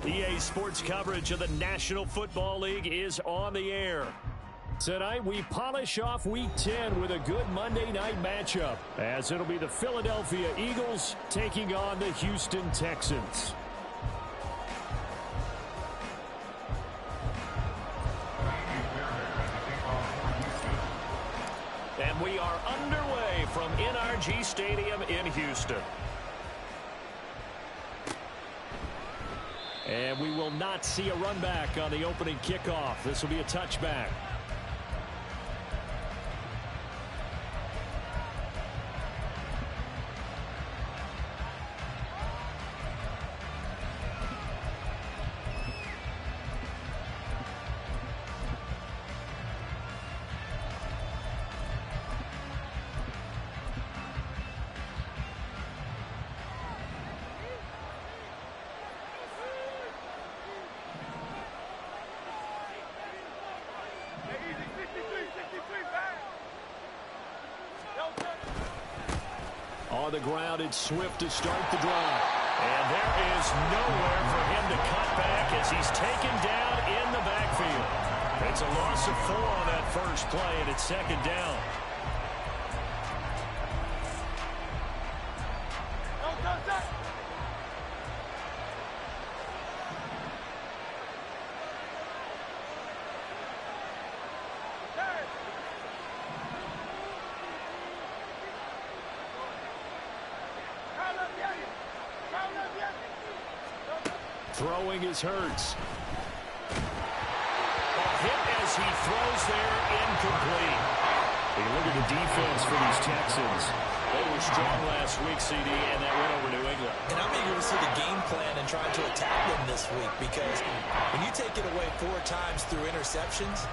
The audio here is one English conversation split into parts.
EA Sports coverage of the National Football League is on the air. Tonight, we polish off Week 10 with a good Monday night matchup, as it'll be the Philadelphia Eagles taking on the Houston Texans. And we are underway from NRG Stadium in Houston. And we will not see a run back on the opening kickoff. This will be a touchback. On the ground, it's Swift to start the drive. And there is nowhere for him to cut back as he's taken down in the backfield. It's a loss of 4 on that first play, and it's second down. Throwing is Hurts. A hit as he throws there, incomplete. Take a look at the defense for these Texans. They were strong last week, CD, and that went over New England. And I'm eager to see the game plan and trying to attack them this week, because when you take it away 4 times through interceptions,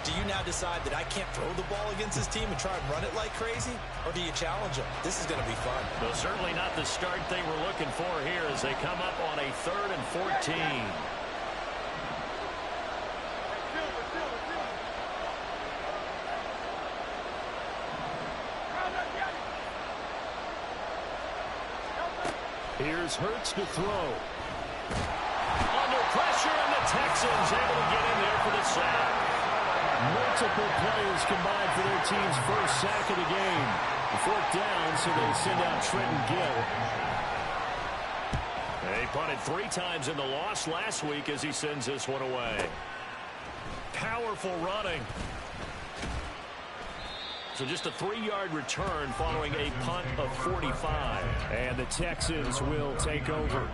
do you now decide that I can't throw the ball against this team and try and run it like crazy? Or do you challenge them? This is going to be fun. Well, certainly not the start they were looking for here as they come up on a 3rd and 14. Here's Hurts to throw. Under pressure, and the Texans able to get in there for the sack. Multiple players combined for their team's first sack of the game. The 4th down, so they send out Trenton Gill. They punted 3 times in the loss last week as he sends this one away. Powerful running. So just a 3-yard return following a punt of 45. And the Texans will take over.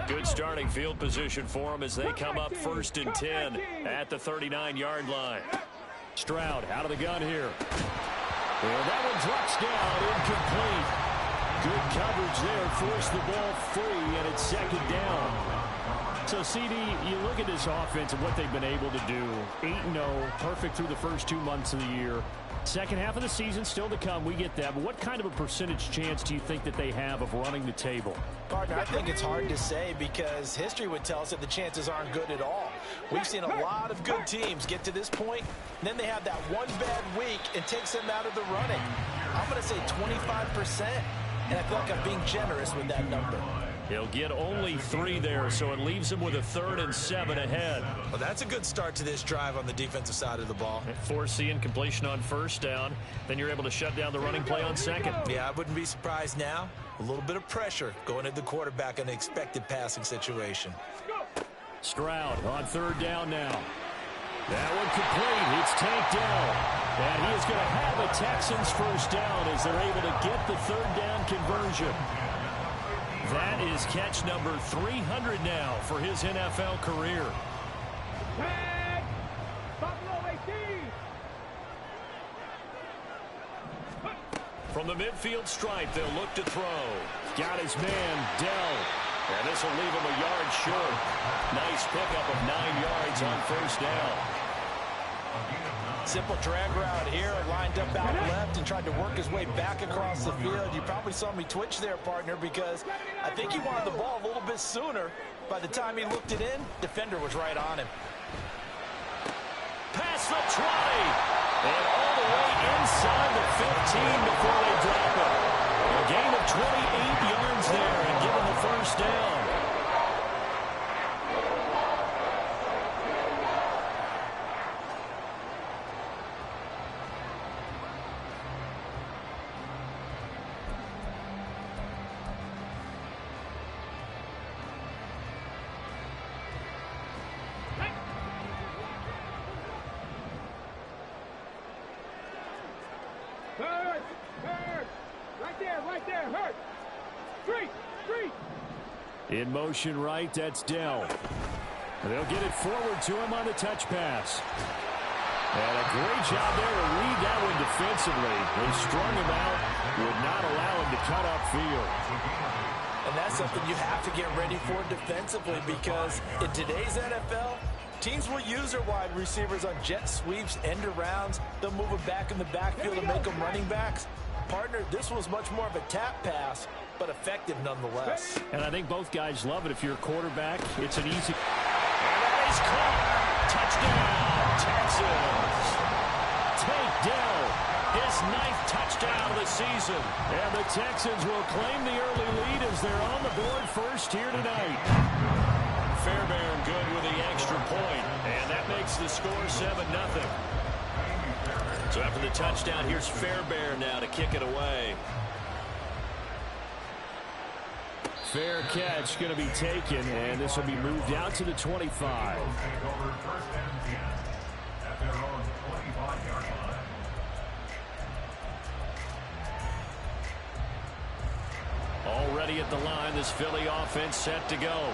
Good starting field position for them as they come up 1st and 10 at the 39-yard line. Stroud out of the gun here. And that one drops down, incomplete. Good coverage there, forced the ball free, and it's 2nd down. So, CD, you look at this offense and what they've been able to do. 8-0, perfect through the first 2 months of the year. Second half of the season still to come, we get that. But what kind of a percentage chance do you think that they have of running the table? Partner, I think it's hard to say because history would tell us that the chances aren't good at all. We've seen a lot of good teams get to this point, and then they have that one bad week and takes them out of the running. I'm going to say 25%, and I feel like I'm being generous with that number. He'll get only 3 there, so it leaves him with a 3rd and 7 ahead. Well, that's a good start to this drive on the defensive side of the ball. Foreseeing completion on 1st down. Then you're able to shut down the running play on 2nd. Yeah, I wouldn't be surprised now. A little bit of pressure going at the quarterback in an expected passing situation. Stroud on 3rd down now. That one complete. It's tanked down. And he is going to have a Texans 1st down as they're able to get the 3rd down conversion. That is catch number 300 now for his NFL career. From the midfield stripe, they'll look to throw. Got his man, Dell. And this will leave him a yard short. Nice pickup of 9 yards on 1st down. Simple drag route here, lined up out left and tried to work his way back across the field. You probably saw me twitch there, partner, because I think he wanted the ball a little bit sooner. By the time he looked it in, defender was right on him. Past the 20. And all the way inside the 15 before they drop it. A gain of 28 yards there and give him the first down. In motion right, that's Dell. They'll get it forward to him on the touch pass. And a great job there to read that one defensively. They strung him out, would not allow him to cut upfield. And that's something you have to get ready for defensively, because in today's NFL, teams will use their wide receivers on jet sweeps, end arounds. They'll move them back in the backfield and make them running backs. Partner, this was much more of a tap pass, but effective nonetheless. And I think both guys love it. If you're a quarterback, it's an easy... And that is caught. Touchdown, Texans. Tank Dell, his 9th touchdown of the season. And the Texans will claim the early lead as they're on the board first here tonight. Fairbairn good with the extra point, and that makes the score 7-0. So after the touchdown, here's Fairbairn now to kick it away. Fair catch going to be taken, and this will be moved out to the 25. Already at the line, this Philly offense set to go.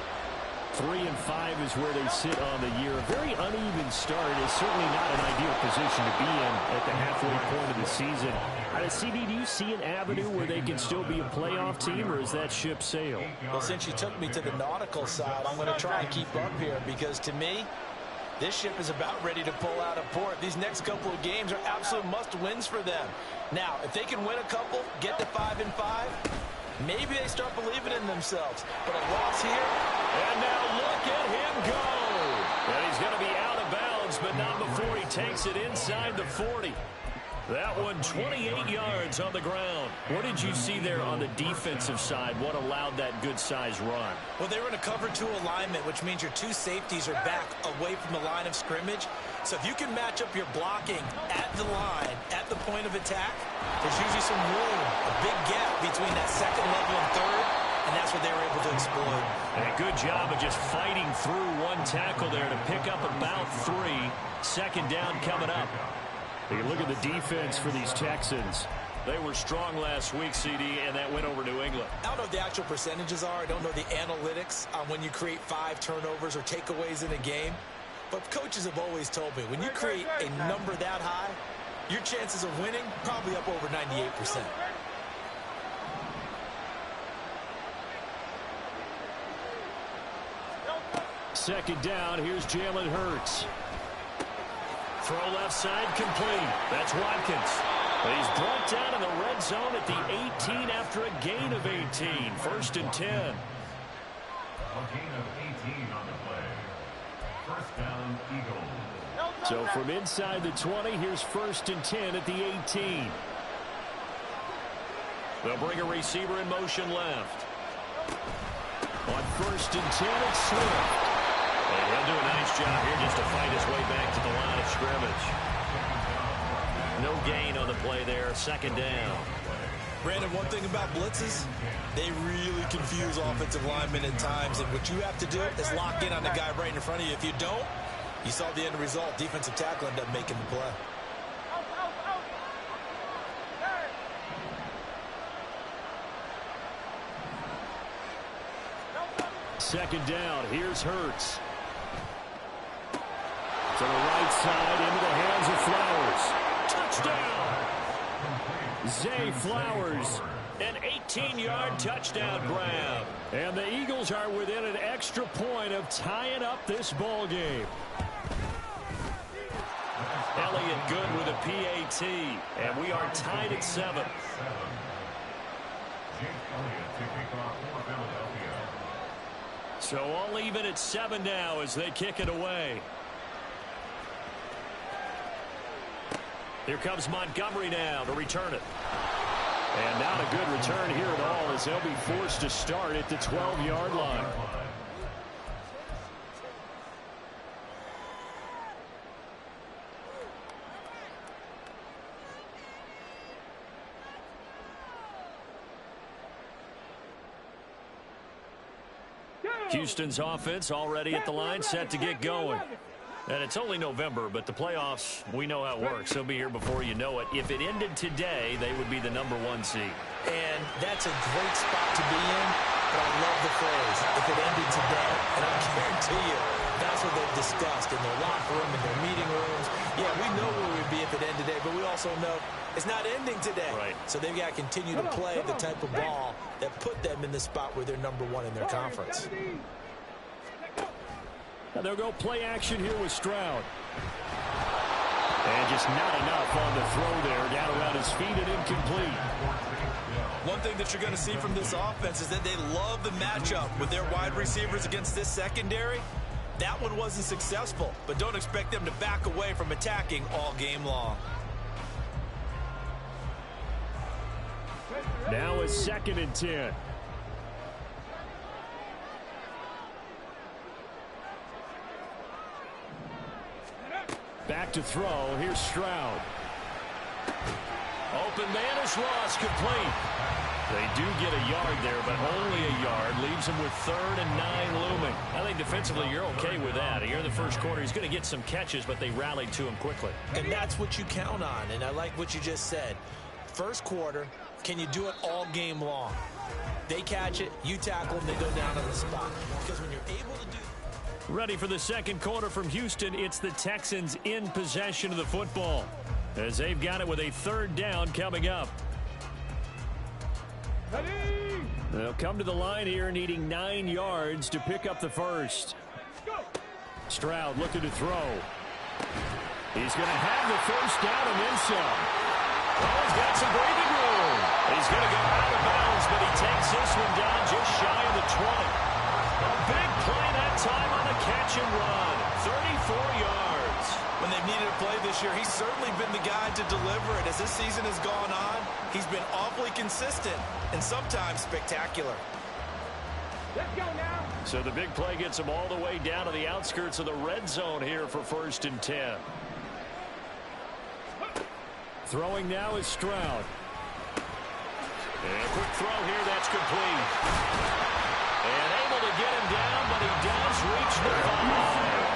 3-5 is where they sit on the year. A very uneven start. Is certainly not an ideal position to be in at the halfway point of the season. CD, do you see an avenue where they can still be a playoff team, or is that ship sailed? Well, since you took me to the nautical side, I'm going to try and keep up here, because to me, this ship is about ready to pull out of port. These next couple of games are absolute must-wins for them. Now, if they can win a couple, get to 5-5, maybe they start believing in themselves. But a loss here. And now look at him go. And he's going to be out of bounds, but not before he takes it inside the 40. That one 28 yards on the ground. What did you see there on the defensive side? What allowed that good-sized run? Well, they were in a cover 2 alignment, which means your 2 safeties are back away from the line of scrimmage. So if you can match up your blocking at the line, at the point of attack, there's usually some room, a big gap between that second level and third, and that's what they were able to exploit. And a good job of just fighting through one tackle there to pick up about 3. Second down coming up. You look at the defense for these Texans. They were strong last week, CD, and that went over New England. I don't know what the actual percentages are. I don't know the analytics on when you create 5 turnovers or takeaways in a game. But coaches have always told me, when you create a number that high, your chances of winning probably up over 98%. Second down, here's Jalen Hurts. Throw left side complete. That's Watkins. But he's brought down in the red zone at the 18 after a gain of 18. First and 10. A gain of 18 on the play. First down, Eagles. So from inside the 20, here's first and 10 at the 18. They'll bring a receiver in motion left. On first and 10, it's Swift. And he'll do a nice job here just to fight his way back to the line of scrimmage. No gain on the play there. Second down. Brandon, one thing about blitzes, they really confuse offensive linemen at times. And what you have to do is lock in on the guy right in front of you. If you don't, you saw the end result. Defensive tackle ended up making the play. Second down. Here's Hurts. To the right side, into the hands of Flowers. Touchdown! Zay Flowers, an 18-yard touchdown grab. And the Eagles are within an extra point of tying up this ball game. Elliott good with a PAT, and we are tied at 7. Jake Elliott to kick off for Philadelphia. So all even at 7 now as they kick it away. Here comes Montgomery now to return it. And not a good return here at all as they'll be forced to start at the 12-yard line. Houston's offense already at the line, set to get going. And it's only November, but the playoffs, we know how it works. They'll be here before you know it. If it ended today, they would be the #1 seed. And that's a great spot to be in, but I love the phrase, if it ended today. And I guarantee you, that's what they've discussed in their locker room, in their meeting rooms. Yeah, we know where we'd be if it ended today, but we also know it's not ending today. Right. So they've got to continue to play the type of ball that put them in the spot where they're #1 in their conference. And they'll go play action here with Stroud. And just not enough on the throw there, down around his feet and incomplete. One thing that you're going to see from this offense is that they love the matchup with their wide receivers against this secondary. That one wasn't successful, but don't expect them to back away from attacking all game long. Now it's 2nd and 10. Back to throw. Here's Stroud. Open man is lost, complete. They do get a yard there, but only a yard. Leaves him with 3rd and 9 looming. I think defensively you're okay with that. Here in the first quarter, he's going to get some catches, but they rallied to him quickly. And that's what you count on, and I like what you just said. First quarter, can you do it all game long? They catch it, you tackle them, they go down on the spot. Because when you're able to do... Ready for the second quarter from Houston. It's the Texans in possession of the football as they've got it with a 3rd down coming up. They'll come to the line here needing 9 yards to pick up the first. Stroud looking to throw. He's going to have the first down and then some. Oh, he's got some breathing room. He's going to go out of bounds, but he takes this one down just shy of the 20. A big play that time on the catch and run. 34 yards. When they've needed a play this year, he's certainly been the guy to deliver it. As this season has gone on, he's been awfully consistent and sometimes spectacular. Let's go now. So the big play gets him all the way down to the outskirts of the red zone here for 1st and 10. Throwing now is Stroud. And a quick throw here, that's complete. And able to get him down, but he does reach the 5.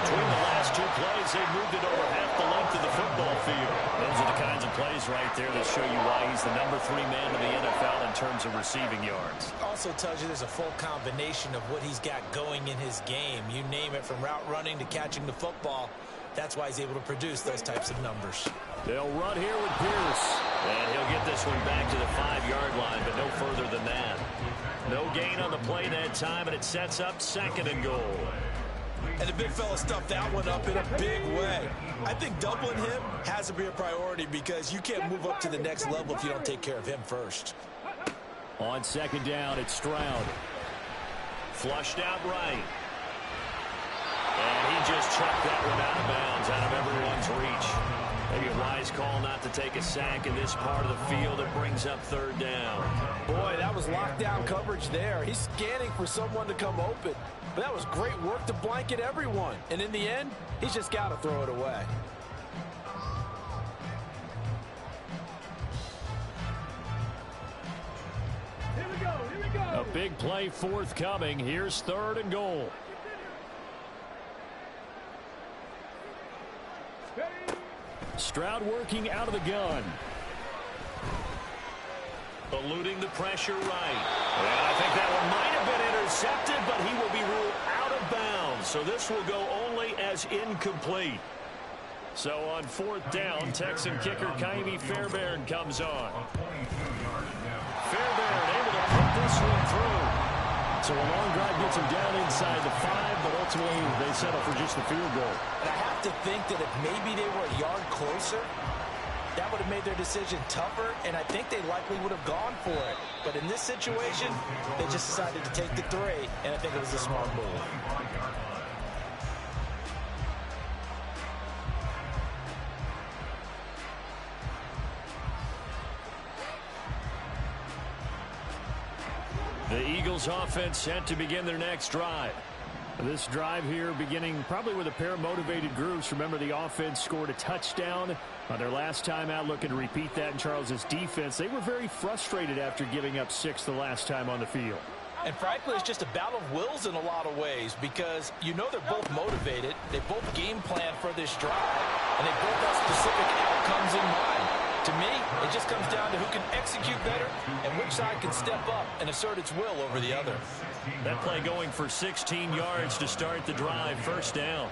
Between the last 2 plays, they've moved it over half the length of the football field. Those are the kinds of plays right there that show you why he's the #3 man in the NFL in terms of receiving yards. Also tells you there's a full combination of what he's got going in his game. You name it, from route running to catching the football. That's why he's able to produce those types of numbers. They'll run here with Pierce. And he'll get this one back to the 5-yard line, but no further than that. No gain on the play that time, and it sets up 2nd and goal. And the big fella stuffed that one up in a big way. I think doubling him has to be a priority because you can't move up to the next level if you don't take care of him first. On 2nd down, it's Stroud. Flushed out right. And he just chucked that one out of bounds, out of everyone's reach. Maybe a wise call not to take a sack in this part of the field. It brings up 3rd down. Boy, that was lockdown coverage there. He's scanning for someone to come open. But that was great work to blanket everyone. And in the end, he's just got to throw it away. Here we go. Here we go. A big play forthcoming. Here's 3rd and goal. Stroud working out of the gun. Eluding the pressure right. And I think that one might have been intercepted, but he will be ruled out of bounds. So this will go only as incomplete. So on 4th down, Texan kicker Kaimi Fairbairn comes on. Fairbairn able to put this one through. So a long drive gets him down inside the 5, but ultimately they settle for just the field goal. And I have to think that if maybe they were a yard closer, that would have made their decision tougher, and I think they likely would have gone for it. But in this situation, they just decided to take the 3, and I think it was a smart move. The Eagles offense set to begin their next drive. This drive here beginning probably with a pair of motivated groups. Remember, the offense scored a touchdown on their last time out, looking to repeat that in Charles's defense. They were very frustrated after giving up 6 the last time on the field. And frankly, it's just a battle of wills in a lot of ways because you know they're both motivated. They both game plan for this drive, and they both have specific outcomes in mind. To me, it just comes down to who can execute better and which side can step up and assert its will over the other. That play going for 16 yards to start the drive. First down.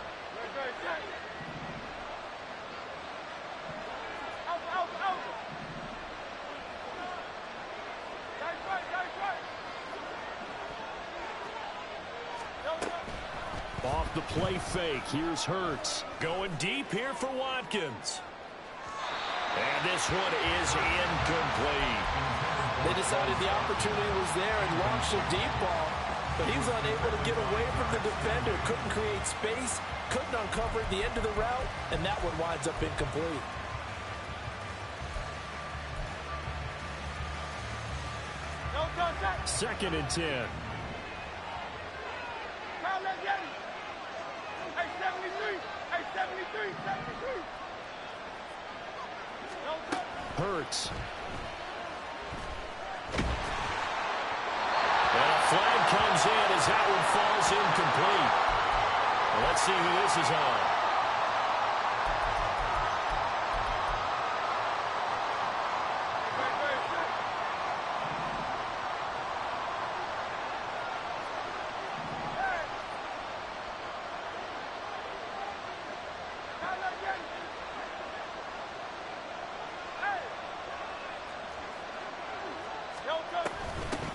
Off the play fake, here's Hurts. Going deep here for Watkins. And this one is incomplete. They decided the opportunity was there and launched a deep ball, but he was unable to get away from the defender. Couldn't create space, couldn't uncover the end of the route, and that one winds up incomplete. Second and 10. Hey, 73. Hey, 73. 73. Hurts. And a flag comes in as that one falls incomplete. Well, let's see who this is on.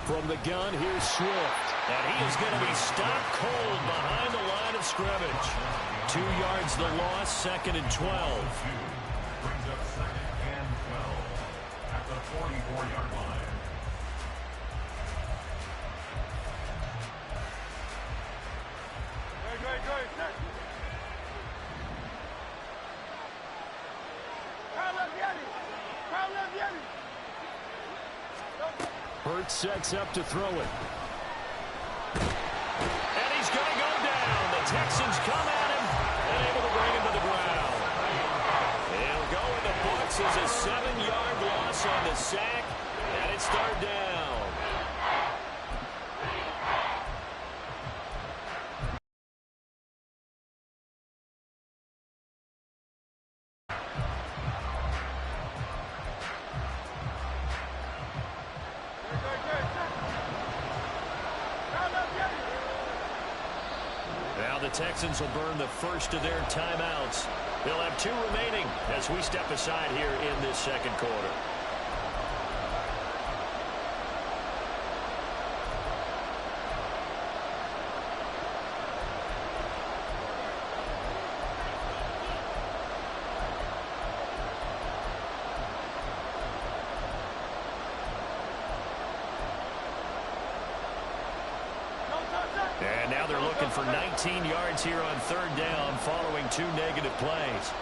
From the gun, here's Swift. And he is going to be stopped cold behind the line of scrimmage. 2 yards the loss, second and 12. Brings up second and 12 at the 44-yard line. Hurts sets up to throw it. And he's going to go down. The Texans come at him and able to bring him to the ground. He'll go in the books as a 7-yard loss on the sack, and it's third down. The Texans will burn the first of their timeouts. They'll have 2 remaining as we step aside here in this second quarter. And now they're looking for 19 yards here on third down following 2 negative plays.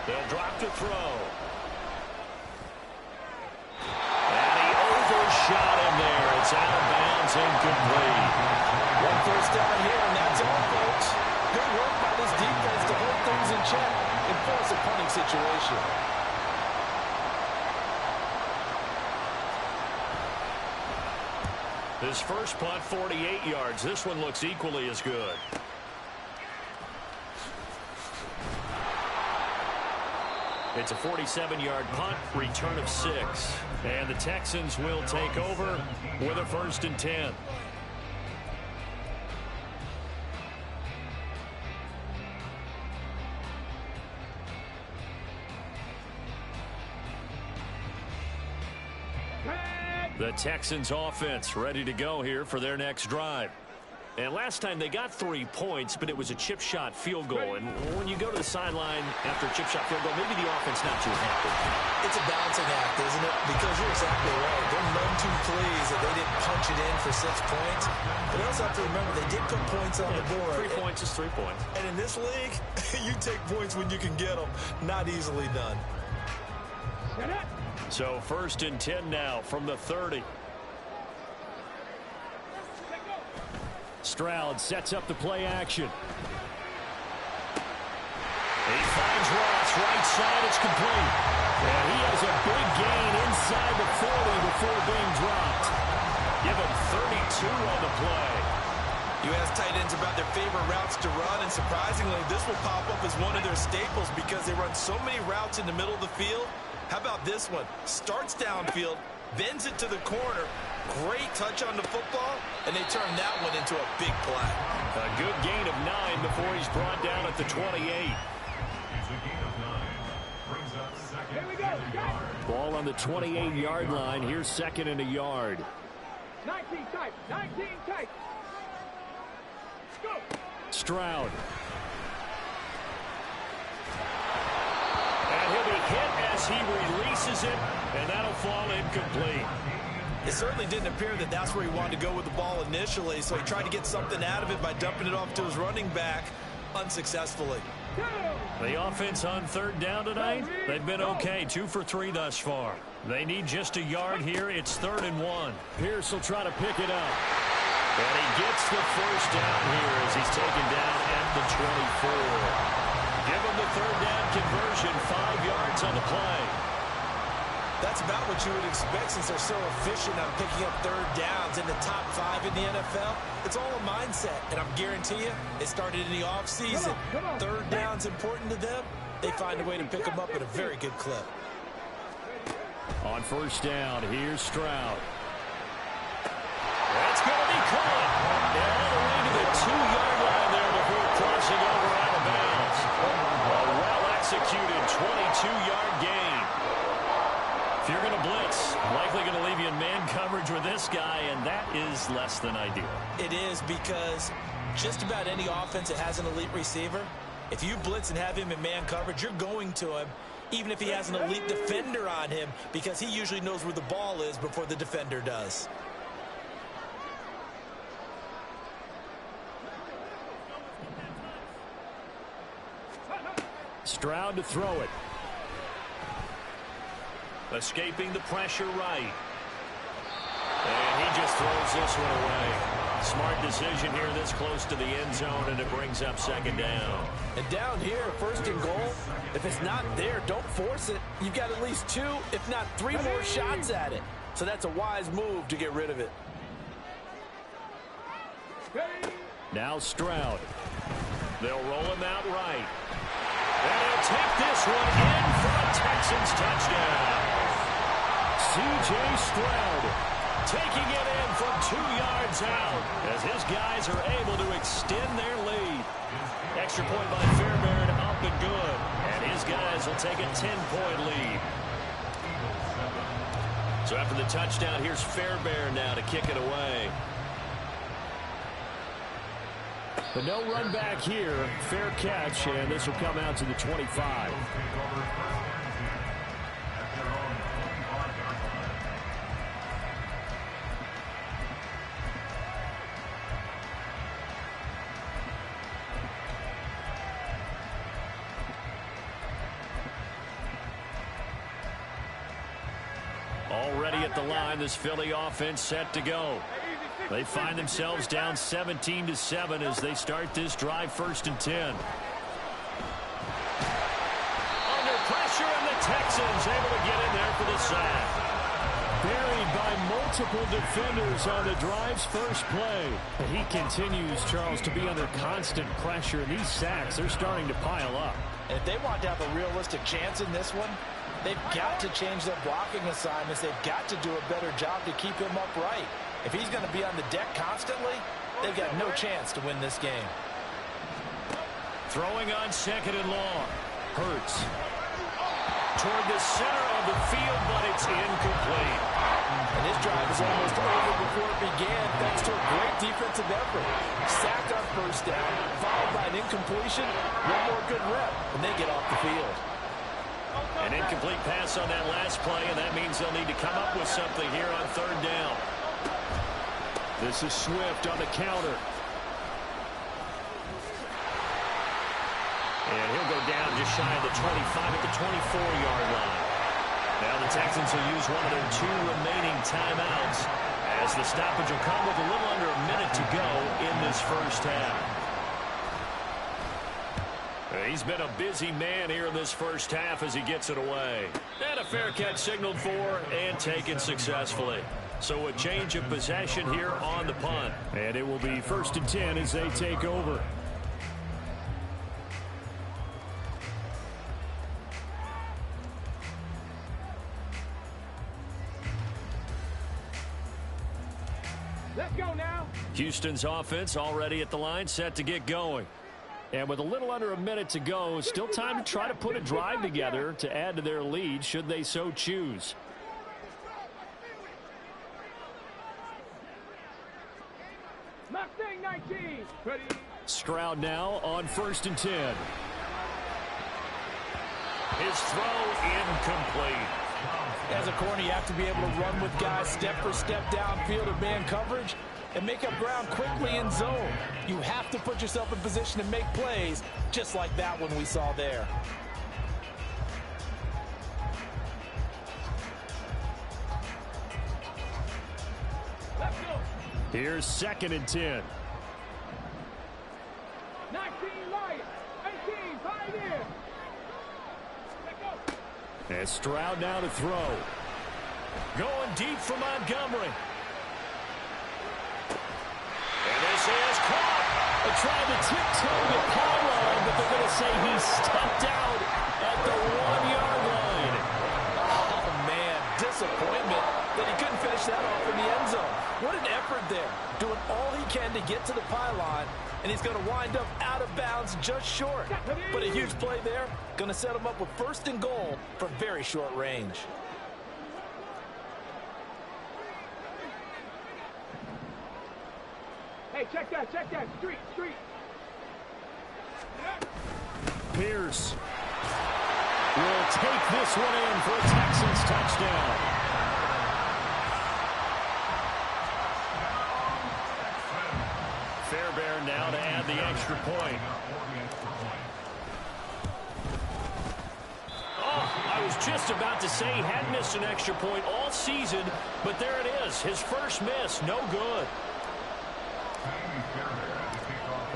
They'll drop to throw. And he overshot him there. It's out of bounds, incomplete. 1 first down here, and that's all, folks. Good work by this defense to hold things in check and force a punting situation. This first punt, 48 yards. This one looks equally as good. It's a 47-yard punt, return of 6. And the Texans will take over with a 1st and 10. The Texans offense ready to go here for their next drive. And last time they got 3 points, but it was a chip shot field goal. And when you go to the sideline after a chip shot field goal, maybe the offense not too happy. It's a balancing act, isn't it? Because you're exactly right. They're none too pleased that they didn't punch it in for 6 points. But you also have to remember they did put points on the board. 3 points is 3 points. And in this league, you take points when you can get them. Not easily done. So 1st and 10 now from the 30. Stroud sets up the play action. He finds Ross, right side, it's complete. And he has a big gain inside the 40 before being dropped. Give him 32 on the play. You ask tight ends about their favorite routes to run, and surprisingly, this will pop up as one of their staples because they run so many routes in the middle of the field. How about this one? Starts downfield, bends it to the corner. Great touch on the football, and they turn that one into a big play. A good gain of 9 before he's brought down at the 28. It's a gain of 9. Brings up second Here we go. and a yard. Ball on the 28-yard line. Here's 2nd and a yard. 19 tight. 19 tight. Go. Stroud. And he'll be hit as he releases it, and that'll fall incomplete. It certainly didn't appear that that's where he wanted to go with the ball initially, so he tried to get something out of it by dumping it off to his running back unsuccessfully. The offense on 3rd down tonight, they've been okay, 2 for 3 thus far. They need just a yard here. It's 3rd and 1. Pierce will try to pick it up. And he gets the 1st down here as he's taken down at the 24. Give him the 3rd down conversion, 5 yards on the play. That's about what you would expect since they're so efficient on picking up 3rd downs in the top 5 in the NFL. It's all a mindset, and I'm guarantee you, it started in the offseason. 3rd down's important to them. They find a way to pick them up at a very good clip. On 1st down, here's Stroud. That's going to be caught. And all the way to the 2-yard line there before crossing over out of bounds. A well-executed 22-yard gain. If you're going to blitz, likely going to leave you in man coverage with this guy, and that is less than ideal. It is because just about any offense that has an elite receiver, if you blitz and have him in man coverage, you're going to him, even if he has an elite defender on him, because he usually knows where the ball is before the defender does. Stroud to throw it. Escaping the pressure right. And he just throws this one away. Smart decision here this close to the end zone, and it brings up 2nd down. And down here, 1st and goal, if it's not there, don't force it. You've got at least 2, if not 3 more shots at it. So that's a wise move to get rid of it. Now Stroud. They'll roll him out right. And he'll take this one in for a Texans touchdown. C.J. Stroud taking it in from 2 yards out as his guys are able to extend their lead. Extra point by Fairbairn, up and good. And his guys will take a 10-point lead. So after the touchdown, here's Fairbairn now to kick it away. But no run back here. Fair catch, and this will come out to the 25. Already at the line, this Philly offense set to go. They find themselves down 17-7 as they start this drive, 1st and 10. Under pressure, and the Texans able to get in there for the sack. Buried by multiple defenders on the drive's first play. He continues, Charles, to be under constant pressure, and these sacks are starting to pile up. And if they want to have a realistic chance in this one, they've got to change their blocking assignments. They've got to do a better job to keep him upright. If he's going to be on the deck constantly, they've got no chance to win this game. Throwing on 2nd and long. Hurts. Toward the center of the field, but it's incomplete. And this drive is almost over before it began thanks to a great defensive effort. Sack on first down, followed by an incompletion, one more good rep, and they get off the field. An incomplete pass on that last play, and that means they'll need to come up with something here on third down. This is Swift on the counter. And he'll go down just shy of the 25 at the 24-yard line. Now the Texans will use one of their 2 remaining timeouts as the stoppage will come with a little under a minute to go in this first half. He's been a busy man here in this first half as he gets it away. And a fair catch signaled for and taken successfully. So a change of possession here on the punt. And it will be 1st and 10 as they take over. Let's go now. Houston's offense already at the line, set to get going. And with a little under a minute to go, still time to try to put a drive together to add to their lead should they so choose. Mustang 19. Ready. Stroud now on 1st and 10. His throw incomplete. As a corner, you have to be able to run with guys step for step downfield or man coverage and make up ground quickly in zone. You have to put yourself in position to make plays just like that one we saw there. Let's go. Here's 2nd and 10. 19 Lions. 18 Pioneers. Let's go. And Stroud now to throw. Going deep for Montgomery. And this is caught. They tried to tiptoe the pylon, but they're going to say he stepped out at the 1-yard line. Oh, man, disappointment that he couldn't finish that off in the end zone. What an effort there. Doing all he can to get to the pylon, and he's going to wind up out of bounds just short. But a huge play there. Going to set him up with 1st and goal from very short range. Hey, check that, street. Pierce will take this one in for a Texans touchdown. Fairbairn now to add the extra point. Oh, I was just about to say he had missed an extra point all season, but there it is. His first miss, no good.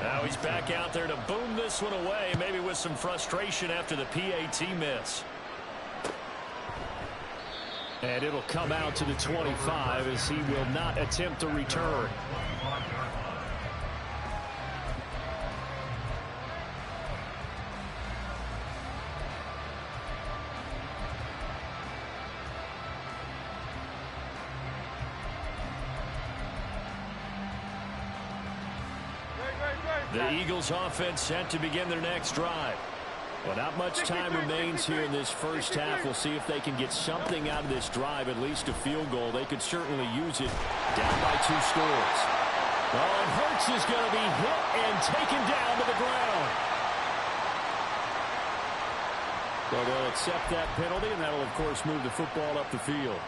Now he's back out there to boom this one away, maybe with some frustration after the PAT miss. And it'll come out to the 25 as he will not attempt to return. The Eagles offense set to begin their next drive. Well, not much time remains here in this first half. We'll see if they can get something out of this drive, at least a field goal. They could certainly use it down by 2 scores. Oh, and Hurts is going to be hit and taken down to the ground. So they'll accept that penalty, and that'll, of course, move the football up the field.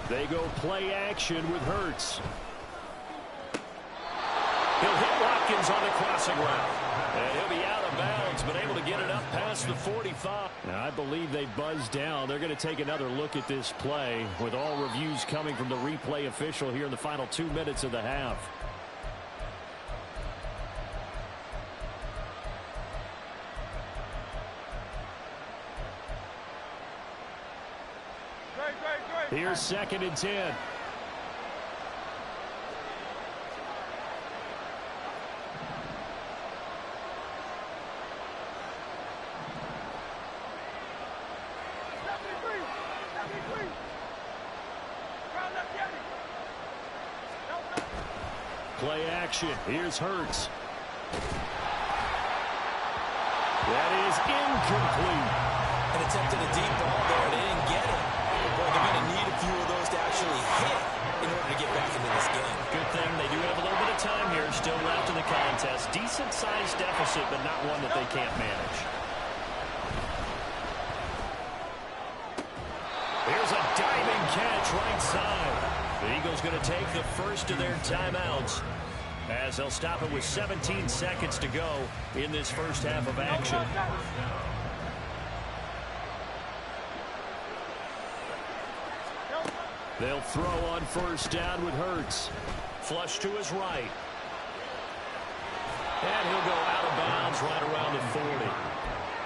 They go play action with Hurts. He'll hit Watkins on the crossing route. And he'll be out of bounds, but able to get it up past the 45. Now, I believe they buzzed down. They're going to take another look at this play with all reviews coming from the replay official here in the final 2 minutes of the half. Here's 2nd and 10. Play action. Here's Hurts. That is incomplete. And attempted a deep ball there. They didn't get it. Boy, they're going to need a few of those to actually hit in order to get back into this game. Good thing they do have a little bit of time here still left in the contest. Decent-sized deficit, but not one that they can't manage. Here's a diving catch right side. The Eagles going to take the first of their timeouts as they'll stop it with 17 seconds to go in this first half of action. They'll throw on first down with Hurts. Flush to his right. And he'll go out of bounds right around the 40.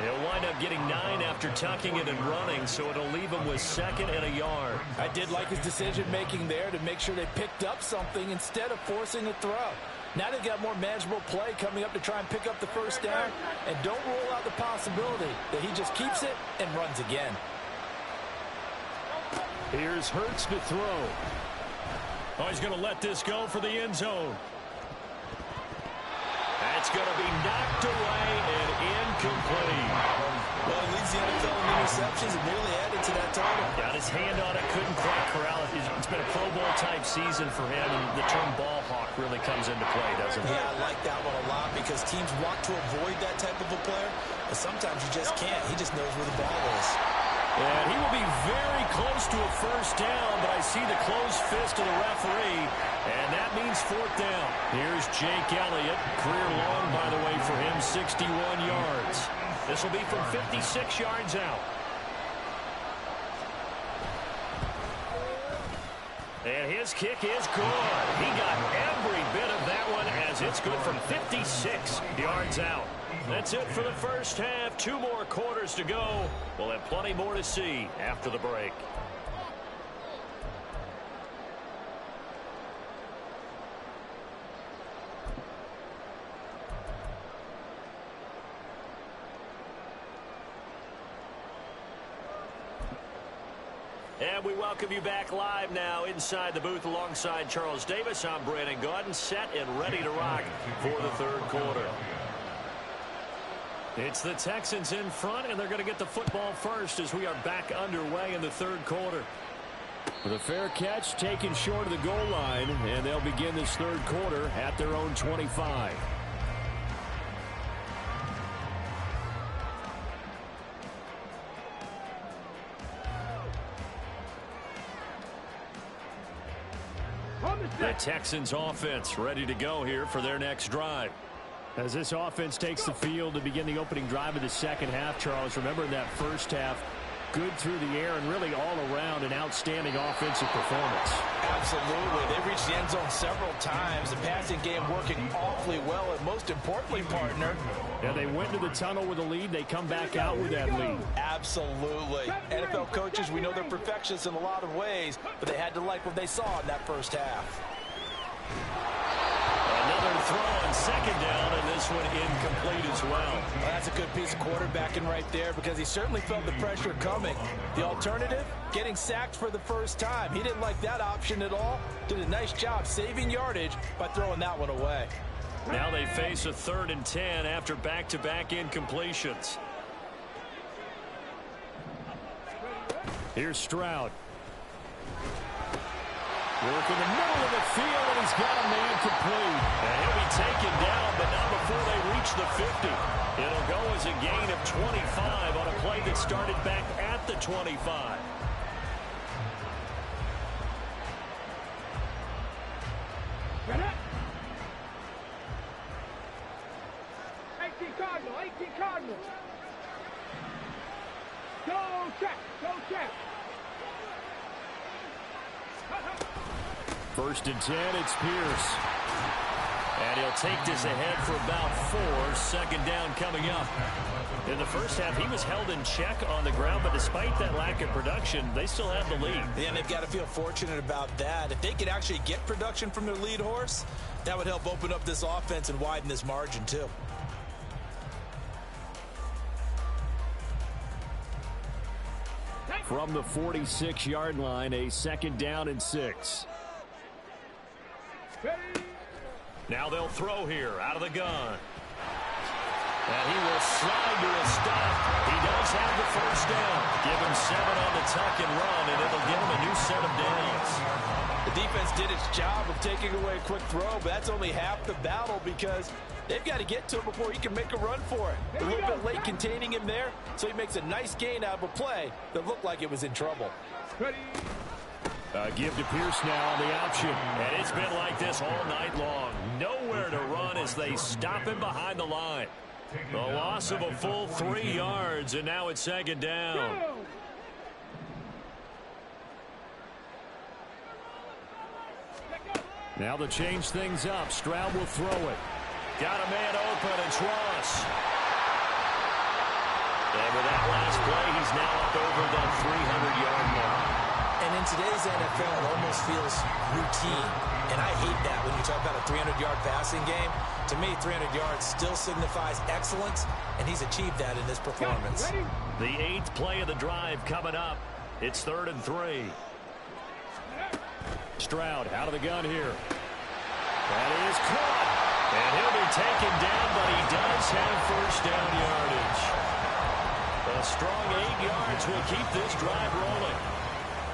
He'll wind up getting 9 after tucking it and running, so it'll leave him with 2nd and a yard. I did like his decision-making there to make sure they picked up something instead of forcing a throw. Now they've got more manageable play coming up to try and pick up the first down, and don't rule out the possibility that he just keeps it and runs again. Here's Hurts to throw. Oh, he's going to let this go for the end zone. That's going to be knocked away and incomplete. Well, he leads the NFL in interceptions and nearly added to that total. Got his hand on it, couldn't quite corral it. It's been a Pro Bowl type season for him, and the term ball hawk really comes into play, doesn't it? Yeah, I like that one a lot because teams want to avoid that type of a player, but sometimes you just can't. He just knows where the ball is. And he will be very close to a first down, but I see the closed fist of the referee, and that means 4th down. Here's Jake Elliott. Career long, by the way, for him, 61 yards. This will be from 56 yards out. And his kick is good. He got every bit of that one as it's good from 56 yards out. That's it for the first half. 2 more quarters to go. We'll have plenty more to see after the break. And we welcome you back live now inside the booth alongside Charles Davis. I'm Brandon Gaudin, set and ready to rock for the 3rd quarter. It's the Texans in front, and they're going to get the football first as we are back underway in the 3rd quarter. With a fair catch taken short of the goal line, and they'll begin this 3rd quarter at their own 25. The Texans offense ready to go here for their next drive. As this offense takes the field to begin the opening drive of the second half, Charles, remember in that first half, good through the air and really all around an outstanding offensive performance. Absolutely. They reached the end zone several times. The passing game working awfully well, and most importantly, partner. Yeah, they went to the tunnel with a lead. They come back out with that lead. Absolutely. NFL coaches, we know they're perfectionists in a lot of ways, but they had to like what they saw in that first half. Another throw on 2nd down, and this one incomplete as well. That's a good piece of quarterbacking right there because he certainly felt the pressure coming. The alternative, getting sacked for the first time. He didn't like that option at all. Did a nice job saving yardage by throwing that one away. Now they face a 3rd and 10 after back-to-back incompletions. Here's Stroud. Work in the middle of the field, and he's got a man complete. And he'll be taken down, but not before they reach the 50. It'll go as a gain of 25 on a play that started back at the 25. Cardinal, 18 Cardinal. Go check, go check. 1st and 10, it's Pierce. And he'll take this ahead for about 4. Second down coming up. In the first half, he was held in check on the ground, but despite that lack of production, they still have the lead. Yeah, and they've got to feel fortunate about that. If they could actually get production from their lead horse, that would help open up this offense and widen this margin too. From the 46-yard line, a second down and 6. Now they'll throw here out of the gun. And he will slide to a stop. He does have the first down. Give him 7 on the tuck and run, and it'll give him a new set of downs. The defense did its job of taking away a quick throw, but that's only half the battle because they've got to get to him before he can make a run for it. A little bit late containing him there, so he makes a nice gain out of a play that looked like it was in trouble. Give to Pierce now on the option. And it's been like this all night long. Nowhere to run as they stop him behind the line. The loss of a full 3 yards, and now it's second down. Now to change things up, Stroud will throw it. Got a man open, it's Ross. And with that last play, he's now up over that 300-yard mark. And in today's NFL, it almost feels routine. And I hate that when you talk about a 300-yard passing game. To me, 300 yards still signifies excellence, and he's achieved that in this performance. The 8th play of the drive coming up. It's 3rd and 3. Stroud out of the gun here. That is caught. And he'll be taken down, but he does have first down yardage. A strong 8 yards will keep this drive rolling.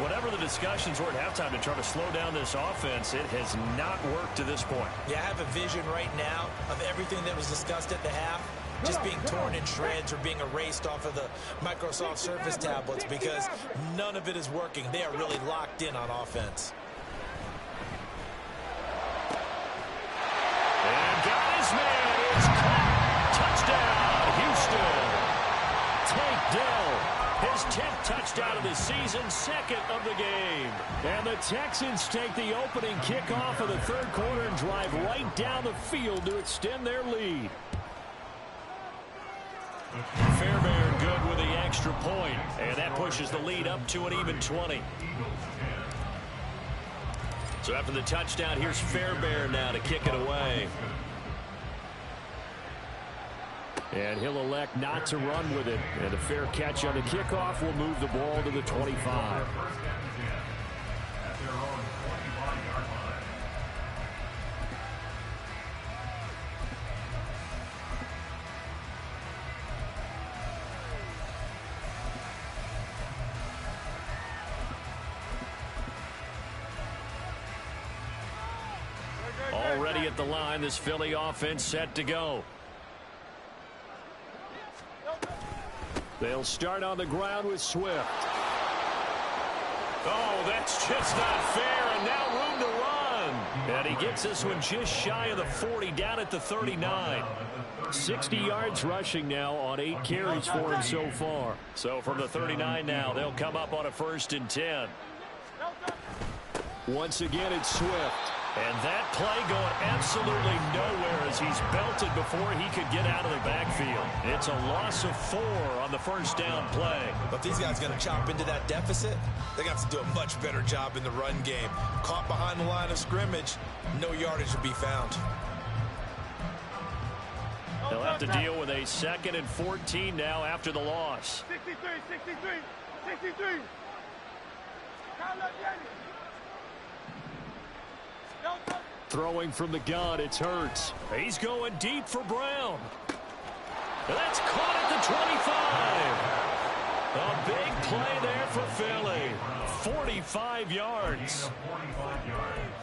Whatever the discussions were at halftime to try to slow down this offense, it has not worked to this point. Yeah, I have a vision right now of everything that was discussed at the half just being torn in shreds or being erased off of the Microsoft Surface tablets because none of it is working. They are really locked in on offense. And got his man. It's caught. Touchdown, Houston. Tank Dell. His 10th touchdown of the season, 2nd of the game. And the Texans take the opening kickoff of the 3rd quarter and drive right down the field to extend their lead. Fairbairn good with the extra point, and that pushes the lead up to an even 20. So after the touchdown, here's Fairbairn now to kick it away. And he'll elect not to run with it. And a fair catch on the kickoff will move the ball to the 25. Already at the line, this Philly offense set to go. They'll start on the ground with Swift. Oh, that's just not fair, and now room to run. And he gets this one just shy of the 40, down at the 39. 60 yards rushing now on 8 carries for him so far. So from the 39 now, they'll come up on a 1st and 10. Once again, it's Swift. And that play going absolutely nowhere as he's belted before he could get out of the backfield. It's a loss of 4 on the first down play. But these guys going to chop into that deficit. They're going to have to do a much better job in the run game. Caught behind the line of scrimmage, no yardage to be found. They'll have to deal with a 2nd and 14 now after the loss. 63, 63, 63. Throwing from the gun, it's Hurts. He's going deep for Brown. That's caught at the 25. A big play there for Philly. 45 yards. 45 yards.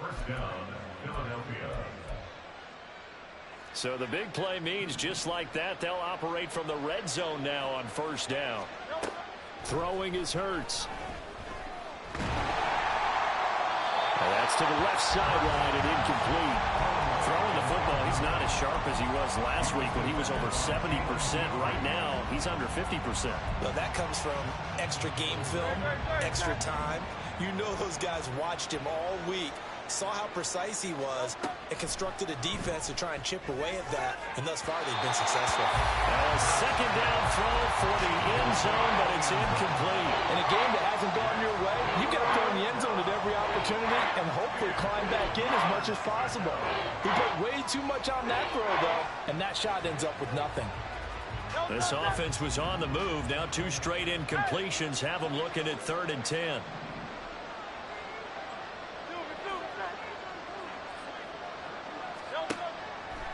First down, Philadelphia. So the big play means just like that, they'll operate from the red zone now on first down. Throwing is Hurts. That's to the left sideline and incomplete. Throwing the football, he's not as sharp as he was last week when he was over 70%. Right now, he's under 50%. Well, that comes from extra game film, extra time. You know those guys watched him all week saw how precise he was, and constructed a defense to try and chip away at that, and thus far they've been successful. A second down throw for the end zone, but it's incomplete. In a game that hasn't gone your way, you've got to throw in the end zone at every opportunity and hopefully climb back in as much as possible. He put way too much on that throw, though, and that shot ends up with nothing. This offense was on the move. Now 2 straight incompletions have them looking at 3rd and 10.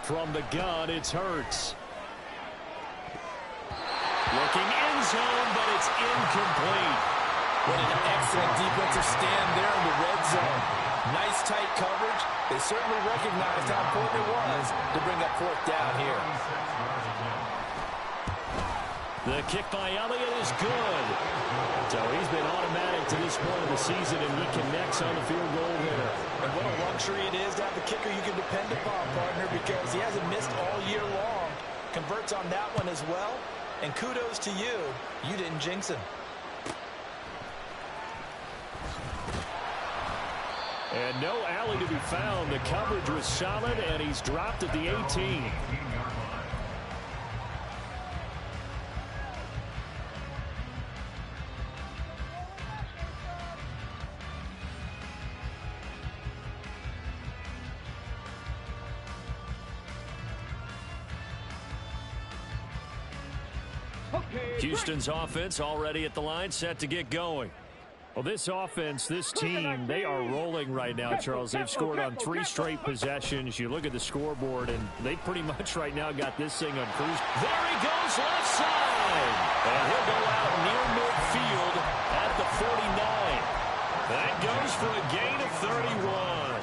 From the gun, it's Hurts. Looking end zone, but it's incomplete. What an excellent defensive stand there in the red zone. Nice tight coverage. They certainly recognized how important it was to bring up 4th down here. The kick by Elliott is good. So he's been automatic to this point of the season, and he connects on the field goal there. And what a luxury it is to have a kicker you can depend upon, partner, because he hasn't missed all year long. Converts on that one as well. And kudos to you. You didn't jinx him. And no alley to be found. The coverage was solid, and he's dropped at the 18. Houston's offense already at the line, set to get going. Well, this offense, this team, they are rolling right now, Charles. They've scored on 3 straight possessions. You look at the scoreboard, and they pretty much right now got this thing on cruise. There he goes, left side. And he'll go out near midfield at the 49. That goes for a gain of 31.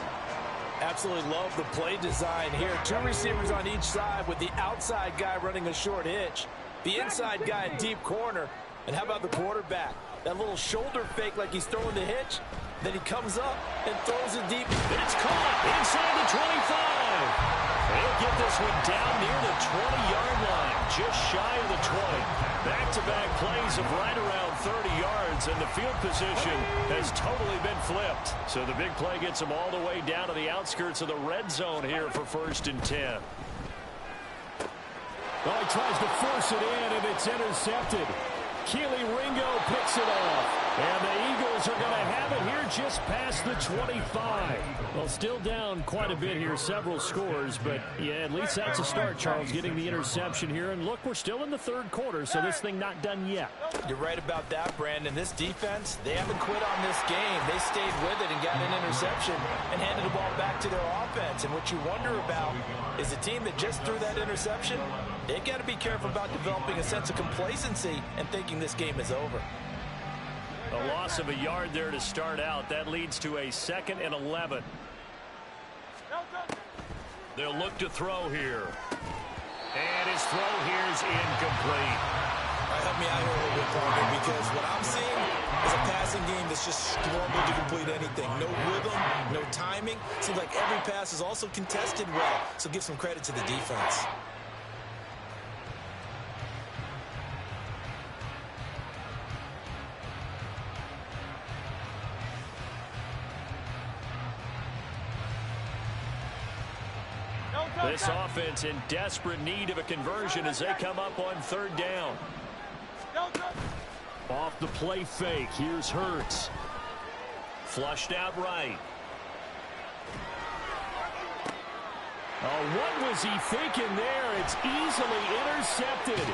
Absolutely love the play design here. 2 receivers on each side with the outside guy running a short hitch. The inside guy in deep corner. And how about the quarterback? That little shoulder fake like he's throwing the hitch. Then he comes up and throws it deep. It's caught inside the 25. They'll get this one down near the 20-yard line, just shy of the 20. Back-to-back plays of right around 30 yards, and the field position has totally been flipped. So the big play gets them all the way down to the outskirts of the red zone here for 1st and 10. Well, he tries to force it in, and it's intercepted. Keely Ringo picks it off. And the Eagles are going to have it here just past the 25. Well, still down quite a bit here, several scores. But, yeah, at least that's a start, Charles, getting the interception here. And, look, we're still in the 3rd quarter, so this thing not done yet. You're right about that, Brandon. This defense, they haven't quit on this game. They stayed with it and got an interception and handed the ball back to their offense. And what you wonder about is the team that just threw that interception, they've got to be careful about developing a sense of complacency and thinking this game is over. A loss of a yard there to start out. That leads to a 2nd and 11. They'll look to throw here. And his throw here is incomplete. Help me out here a little bit, partner, because what I'm seeing is a passing game that's just struggled to complete anything. No rhythm, no timing. Seems like every pass is also contested well, so give some credit to the defense. This offense in desperate need of a conversion as they come up on 3rd down. Off the play fake, here's Hurts. Flushed out right. Oh, what was he thinking there? It's easily intercepted.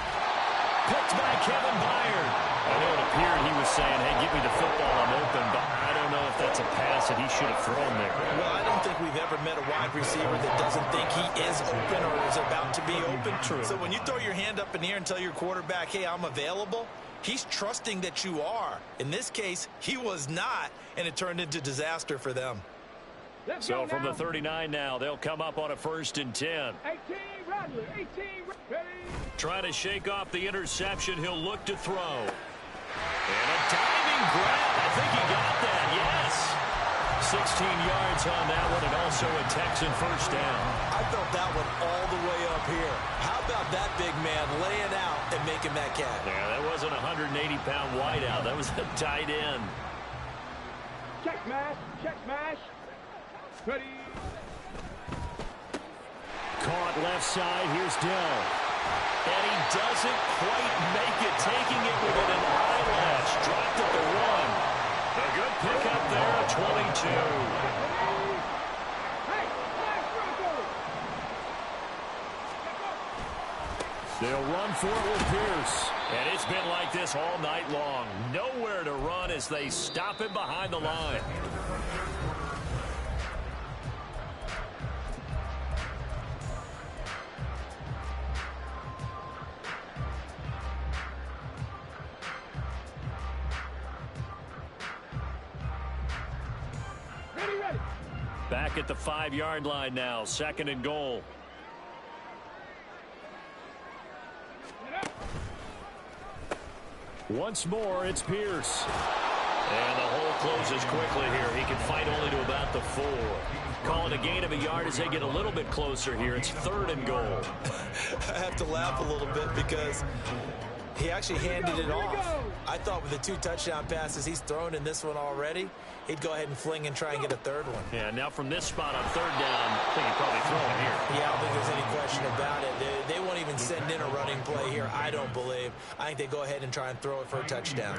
Picked by Kevin Byard. I know it appeared he was saying, hey, give me the football, I'm open, but I don't know if that's a pass that he should have thrown there. Well, I don't think we've ever met a wide receiver that doesn't think he is open or is about to be open. True. So when you throw your hand up in the air and tell your quarterback, hey, I'm available, he's trusting that you are. In this case, he was not, and it turned into disaster for them. So from the 39 now, they'll come up on a 1st and 10. 18, Rattler, 18, ready. Trying to shake off the interception. He'll look to throw. And a diving grab. I think he got that, yes. 16 yards on that one, and also a Texan 1st down. I felt that one all the way up here. How about that big man laying out and making that catch? Yeah, that wasn't a 180-pound wideout. That was a tight end. Check smash, check smash. Ready. Caught left side. Here's Dell. And he doesn't quite make it, taking it within an eyelash. Dropped at the 1. A good pickup there at 22. They'll run for it with Pierce. And it's been like this all night long. Nowhere to run as they stop him behind the line. Back at the 5-yard line now, 2nd and goal. Once more, it's Pierce. And the hole closes quickly here. He can fight only to about the 4. Calling a gain of a yard as they get a little bit closer here. It's 3rd and goal. I have to laugh a little bit because he actually handed it off. I thought with the 2 touchdown passes he's thrown in this one already, he'd go ahead and fling and try and get a 3rd one. Yeah, now from this spot on 3rd down, I think he'd probably throw it here. Yeah, I don't think there's any question about it. They won't even send in a running play here, I don't believe. I think they go ahead and try and throw it for a touchdown.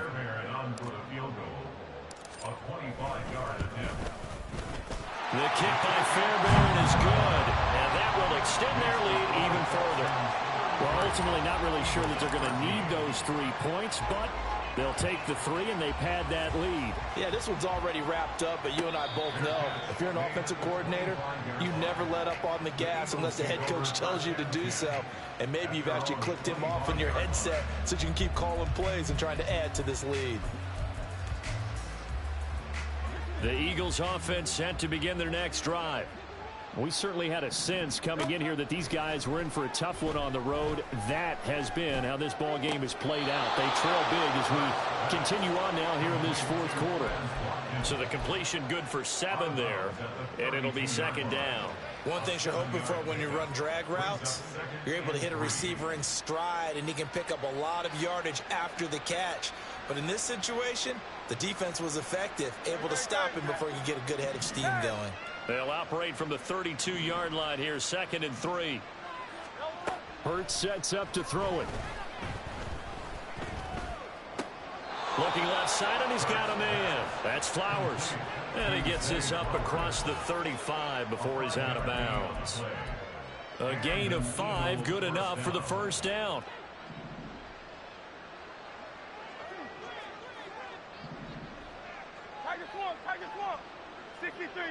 The kick by Fairbairn is good, and that will extend their lead even further. Well, ultimately not really sure that they're going to need those 3 points, but they'll take the 3 and they pad that lead. Yeah, this one's already wrapped up, but you and I both know if you're an offensive coordinator, you never let up on the gas unless the head coach tells you to do so. And maybe you've actually clicked him off in your headset so you can keep calling plays and trying to add to this lead. The Eagles offense set to begin their next drive. We certainly had a sense coming in here that these guys were in for a tough one on the road. That has been how this ball game has played out. They trail big as we continue on now here in this 4th quarter. So the completion good for 7 there, and it'll be 2nd down. One thing you're hoping for when you run drag routes, you're able to hit a receiver in stride, and he can pick up a lot of yardage after the catch. But in this situation, the defense was effective, able to stop him before he could get a good head of steam going. They'll operate from the 32-yard line here, 2nd and 3. Hurts sets up to throw it. Looking left side, and he's got a man. That's Flowers. And he gets this up across the 35 before he's out of bounds. A gain of 5, good enough for the 1st down. Tiger Swamp. 63.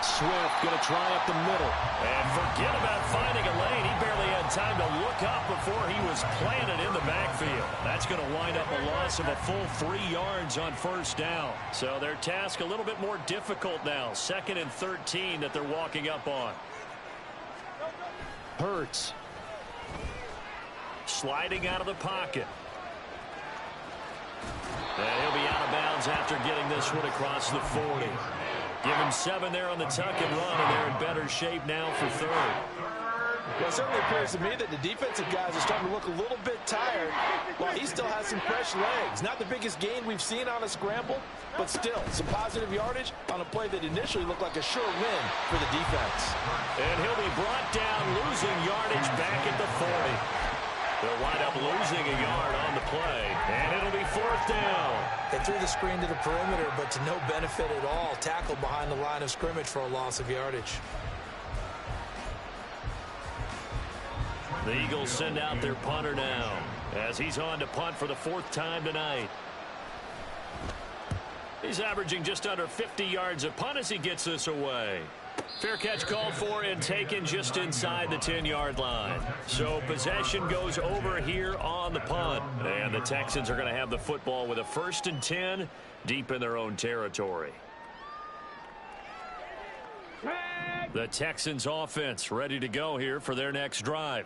Swift going to try up the middle. And forget about finding a lane. He barely had time to look up before he was planted in the backfield. That's going to wind up a loss of a full 3 yards on 1st down. So their task a little bit more difficult now. 2nd and 13 that they're walking up on. Hurts. Sliding out of the pocket. And he'll be out of bounds after getting this one across the 40. Give him 7 there on the tuck and run, and they're in better shape now for 3rd. Well, it certainly appears to me that the defensive guys are starting to look a little bit tired while he still has some fresh legs. Not the biggest gain we've seen on a scramble, but still some positive yardage on a play that initially looked like a sure win for the defense. And he'll be brought down, losing yardage back at the 40. They'll wind up losing a yard on the play, and it'll be 4th down. They threw the screen to the perimeter, but to no benefit at all. Tackled behind the line of scrimmage for a loss of yardage. The Eagles send out their punter now as he's on to punt for the 4th time tonight. He's averaging just under 50 yards a punt as he gets this away. Fair catch called for and taken just inside the 10-yard line. So possession goes over here on the punt. And the Texans are going to have the football with a 1st and 10 deep in their own territory. The Texans offense ready to go here for their next drive.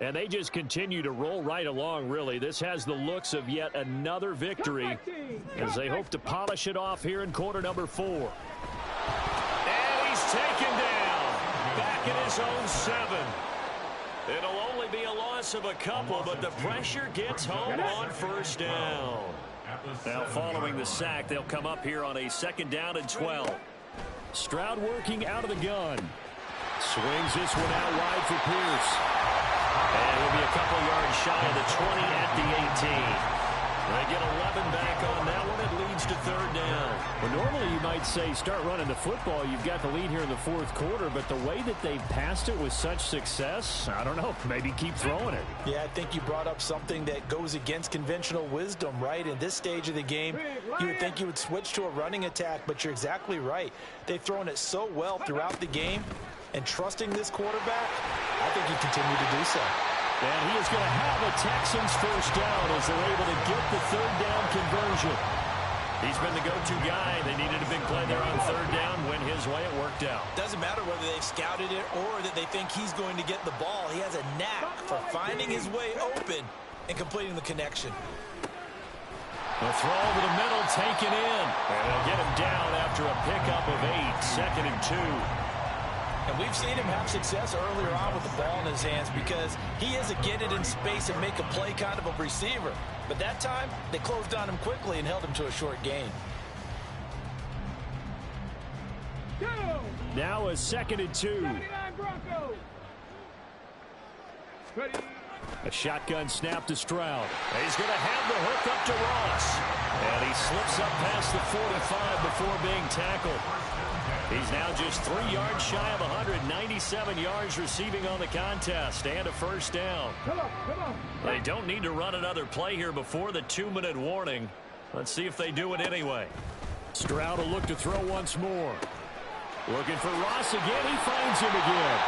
And they just continue to roll right along, really. This has the looks of yet another victory as they hope to polish it off here in quarter number 4. And he's taken down back in his own 7. It'll only be a loss of a couple, but the pressure gets home on 1st down. Now following the sack, they'll come up here on a 2nd down and 12. Stroud working out of the gun. Swings this one out wide for Pierce. And he'll be a couple yards shy of the 20 at the 18. They get 11 back on that one. It leads to 3rd down. Well, normally you might say start running the football. You've got the lead here in the 4th quarter, but the way that they passed it with such success, I don't know, maybe keep throwing it. Yeah, I think you brought up something that goes against conventional wisdom, right? In this stage of the game, you would think you would switch to a running attack, but you're exactly right. They've thrown it so well throughout the game, and trusting this quarterback, I think you continue to do so. And he is going to have a Texans 1st down as they're able to get the 3rd down conversion. He's been the go-to guy. They needed a big play there on 3rd down. Went his way, it worked out. Doesn't matter whether they've scouted it or that they think he's going to get the ball. He has a knack for finding his way open and completing the connection. The throw over the middle, taken in. And they'll get him down after a pickup of 8, 2nd and 2. And we've seen him have success earlier on with the ball in his hands because he is a get it in space and make a play kind of a receiver. But that time, they closed on him quickly and held him to a short gain. Now a 2nd and 2. A shotgun snap to Stroud. And he's going to have the hook up to Ross. And he slips up past the 45 before being tackled. He's now just 3 yards shy of 197 yards receiving on the contest and a 1st down. They don't need to run another play here before the 2-minute warning. Let's see if they do it anyway. Stroud will look to throw once more. Looking for Ross again. He finds him again.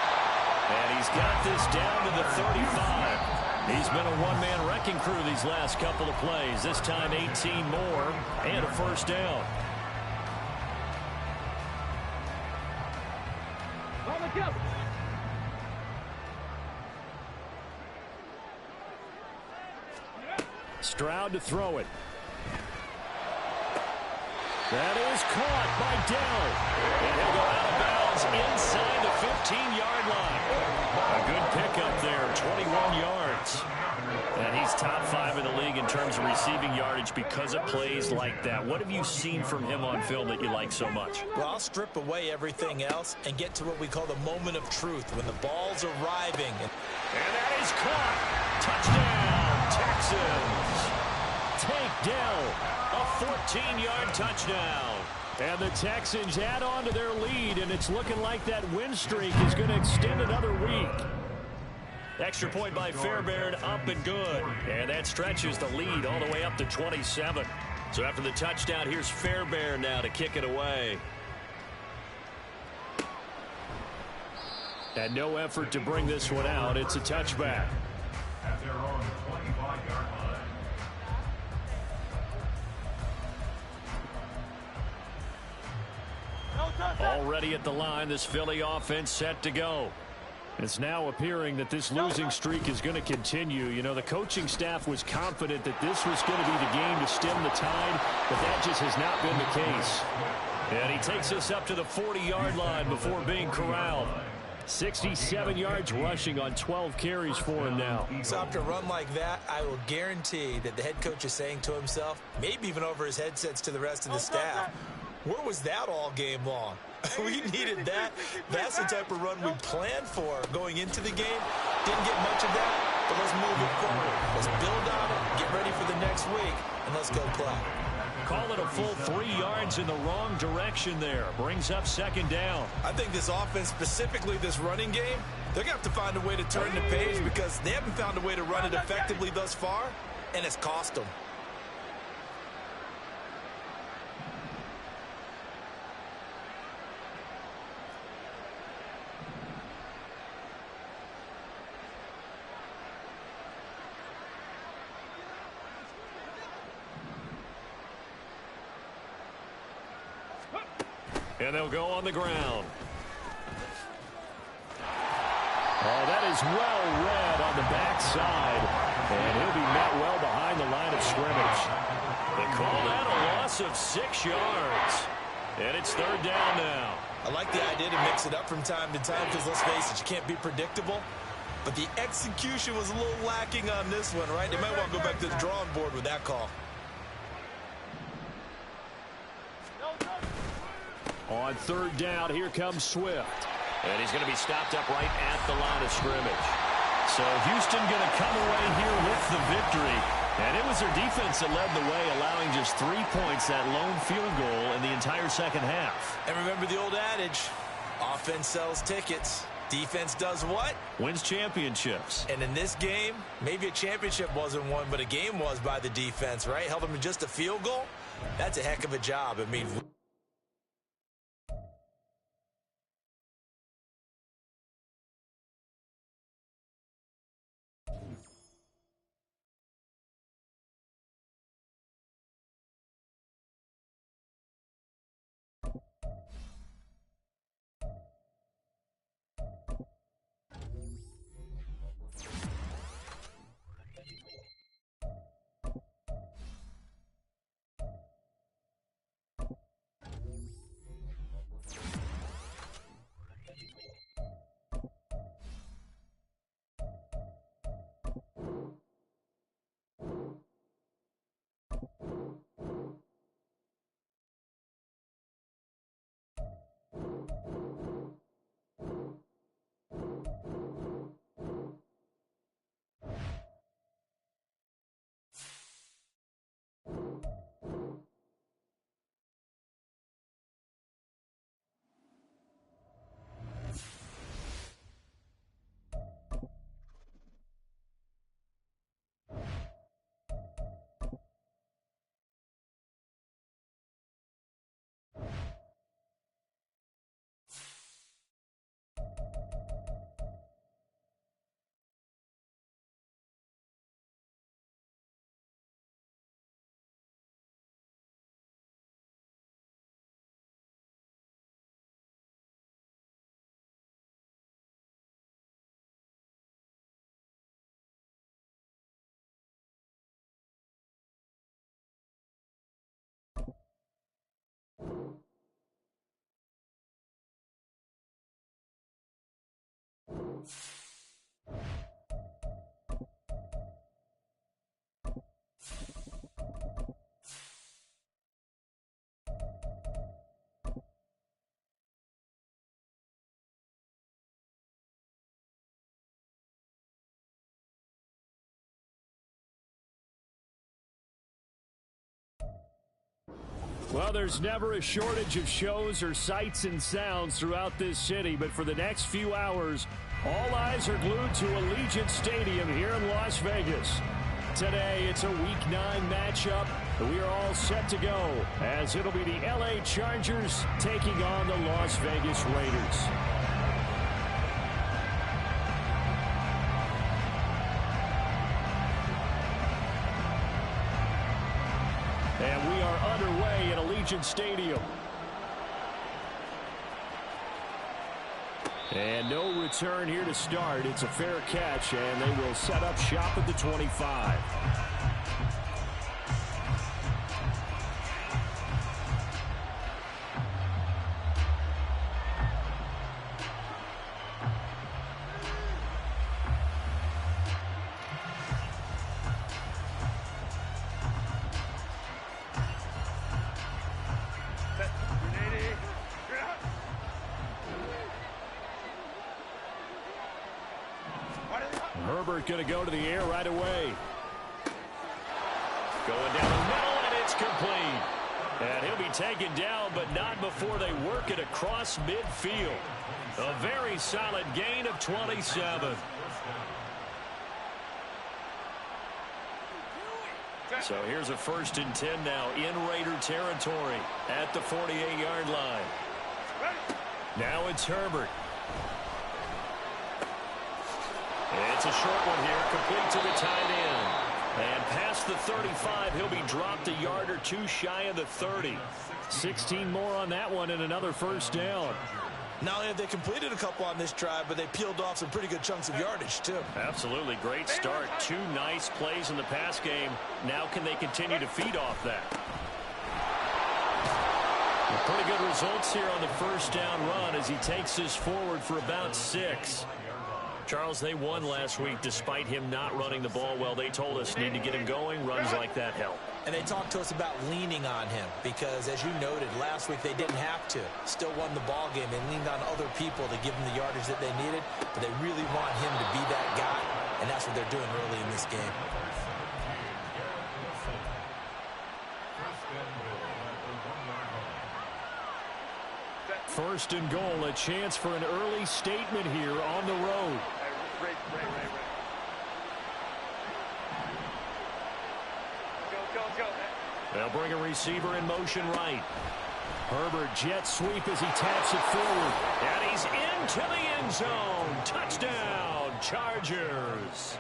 And he's got this down to the 35. He's been a one-man wrecking crew these last couple of plays. This time 18 more and a 1st down. Stroud to throw it. That is caught by Dell. And he'll go out of bounds inside the 15-yard line. A good pickup there, 21 yards. And he's top 5 in the league in terms of receiving yardage because of plays like that. What have you seen from him on film that you like so much? Well, I'll strip away everything else and get to what we call the moment of truth when the ball's arriving. And that is caught. Touchdown, Texans. Tank Dell. A 14-yard touchdown. And the Texans add on to their lead, and it's looking like that win streak is going to extend another week. Extra point by Fairbairn, up and good. And that stretches the lead all the way up to 27. So after the touchdown, here's Fairbairn now to kick it away. And no effort to bring this one out. It's a touchback. At their own 25-yard line. Already at the line, this Philly offense set to go. It's now appearing that this losing streak is going to continue. You know, the coaching staff was confident that this was going to be the game to stem the tide, but that just has not been the case. And he takes us up to the 40-yard line before being corralled. 67 yards rushing on 12 carries for him now. So after a run like that, I will guarantee that the head coach is saying to himself, maybe even over his headsets to the rest of the staff, where was that all game long? We needed that. That's the type of run we planned for going into the game. Didn't get much of that, but let's move it forward. Let's build on it, get ready for the next week, and let's go play. Call it a full 3 yards in the wrong direction there. Brings up 2nd down. I think this offense, specifically this running game, they're going to have to find a way to turn the page because they haven't found a way to run it effectively thus far, and it's cost them. And they'll go on the ground. Oh, that is well read on the backside. And he'll be met well behind the line of scrimmage. They call that a loss of 6 yards. And it's 3rd down now. I like the idea to mix it up from time to time because, let's face it, you can't be predictable. But the execution was a little lacking on this one, right? They might want to go back to the drawing board with that call. On third down, here comes Swift. And he's going to be stopped up right at the line of scrimmage. So Houston going to come away here with the victory. And it was their defense that led the way, allowing just 3 points, that lone field goal in the entire second half. And remember the old adage, offense sells tickets. Defense does what? Wins championships. And in this game, maybe a championship wasn't won, but a game was by the defense, right? Held them to just a field goal. That's a heck of a job. I mean, Well, there's never a shortage of shows or sights and sounds throughout this city, but for the next few hours, all eyes are glued to Allegiant Stadium here in Las Vegas. Today, it's a Week 9 matchup. We are all set to go, as it'll be the LA Chargers taking on the Las Vegas Raiders. And we are underway at Allegiant Stadium. And no return here to start. It's a fair catch, and they will set up shop at the 25. Herbert going to go to the air right away. Going down the middle, and it's complete. And he'll be taken down, but not before they work it across midfield. A very solid gain of 27. So here's a 1st and 10 now in Raider territory at the 48-yard line. Now it's Herbert. It's a short one here, complete to the tight end. And past the 35, he'll be dropped a yard or two shy of the 30. 16 more on that one and another 1st down. Not only have they completed a couple on this drive, but they peeled off some pretty good chunks of yardage, too. Absolutely. Great start. 2 nice plays in the pass game. Now can they continue to feed off that? Pretty good results here on the 1st down run as he takes this forward for about 6. Charles, they won last week despite him not running the ball well. They told us need to get him going. Runs like that help. And they talked to us about leaning on him because, as you noted, last week they didn't have to. Still won the ball game. They leaned on other people to give them the yardage that they needed, but they really want him to be that guy, and that's what they're doing early in this game. First and goal, a chance for an early statement here on the road. They'll bring a receiver in motion right. Herbert jet sweep as he taps it forward. And he's into the end zone. Touchdown, Chargers.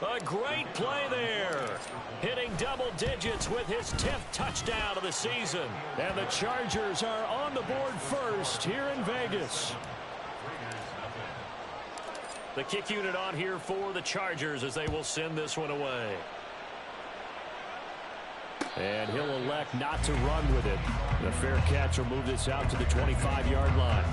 A great play there. Hitting double digits with his 10th touchdown of the season. And the Chargers are on the board first here in Vegas. The kick unit on here for the Chargers as they will send this one away. And he'll elect not to run with it. The fair catch will move this out to the 25-yard line.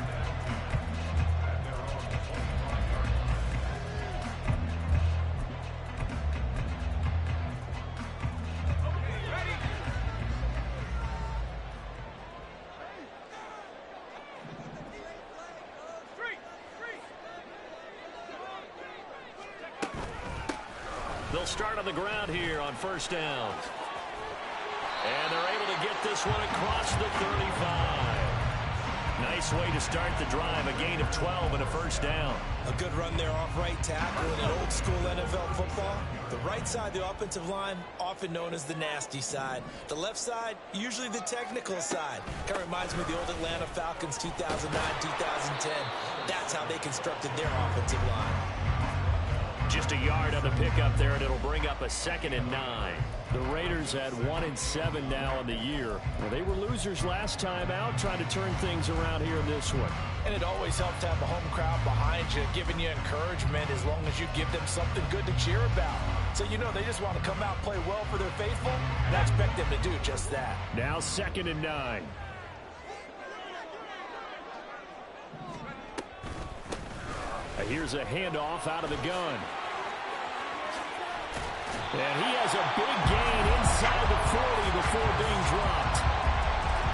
They'll start on the ground here on first down. And they're able to get this one across the 35. Nice way to start the drive. A gain of 12 and a first down. A good run there off right tackle in an old school NFL football. The right side of the offensive line, often known as the nasty side. The left side, usually the technical side. Kind of reminds me of the old Atlanta Falcons 2009, 2010. That's how they constructed their offensive line. Just a yard on the pickup there, and it'll bring up a 2nd and 9. The Raiders had 1-7 now on the year. Well, they were losers last time out, trying to turn things around here in this one. And it always helps to have a home crowd behind you, giving you encouragement as long as you give them something good to cheer about. So, you know, they just want to come out and play well for their faithful, and I expect them to do just that. Now 2nd and 9. Here's a handoff out of the gun. And he has a big gain inside the 40 before being dropped.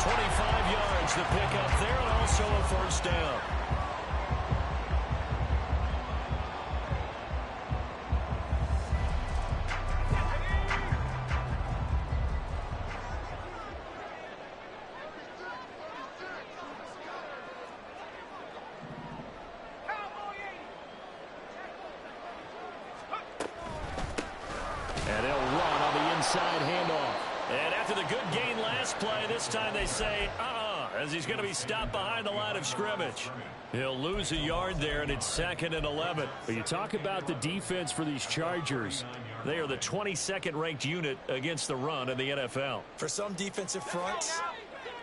25 yards the pickup there, and also a first down. Inside handoff. And after the good gain last play, this time they say, as he's going to be stopped behind the line of scrimmage. He'll lose a yard there, and it's 2nd and 11. But you talk about the defense for these Chargers. They are the 22nd ranked unit against the run in the NFL. For some defensive fronts,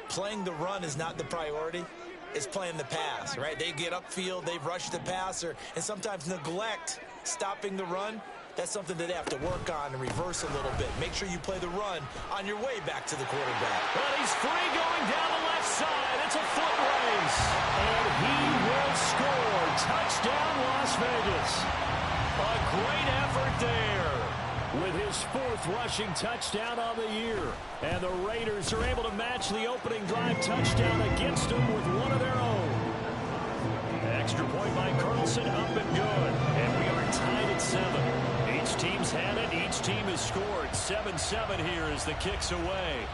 playing the run is not the priority. It's playing the pass, right? They get upfield, they rush the passer, and sometimes neglect stopping the run. That's something that they have to work on and reverse a little bit. Make sure you play the run on your way back to the quarterback. Well, he's free going down the left side. It's a foot race. And he will score. Touchdown, Las Vegas. A great effort there with his 4th rushing touchdown on the year. And the Raiders are able to match the opening drive touchdown against them with one of their own. Extra point by Carlson, up and good. And we are tied at 7. Each team's had it. Each team has scored. 7-7 here as the kick's away.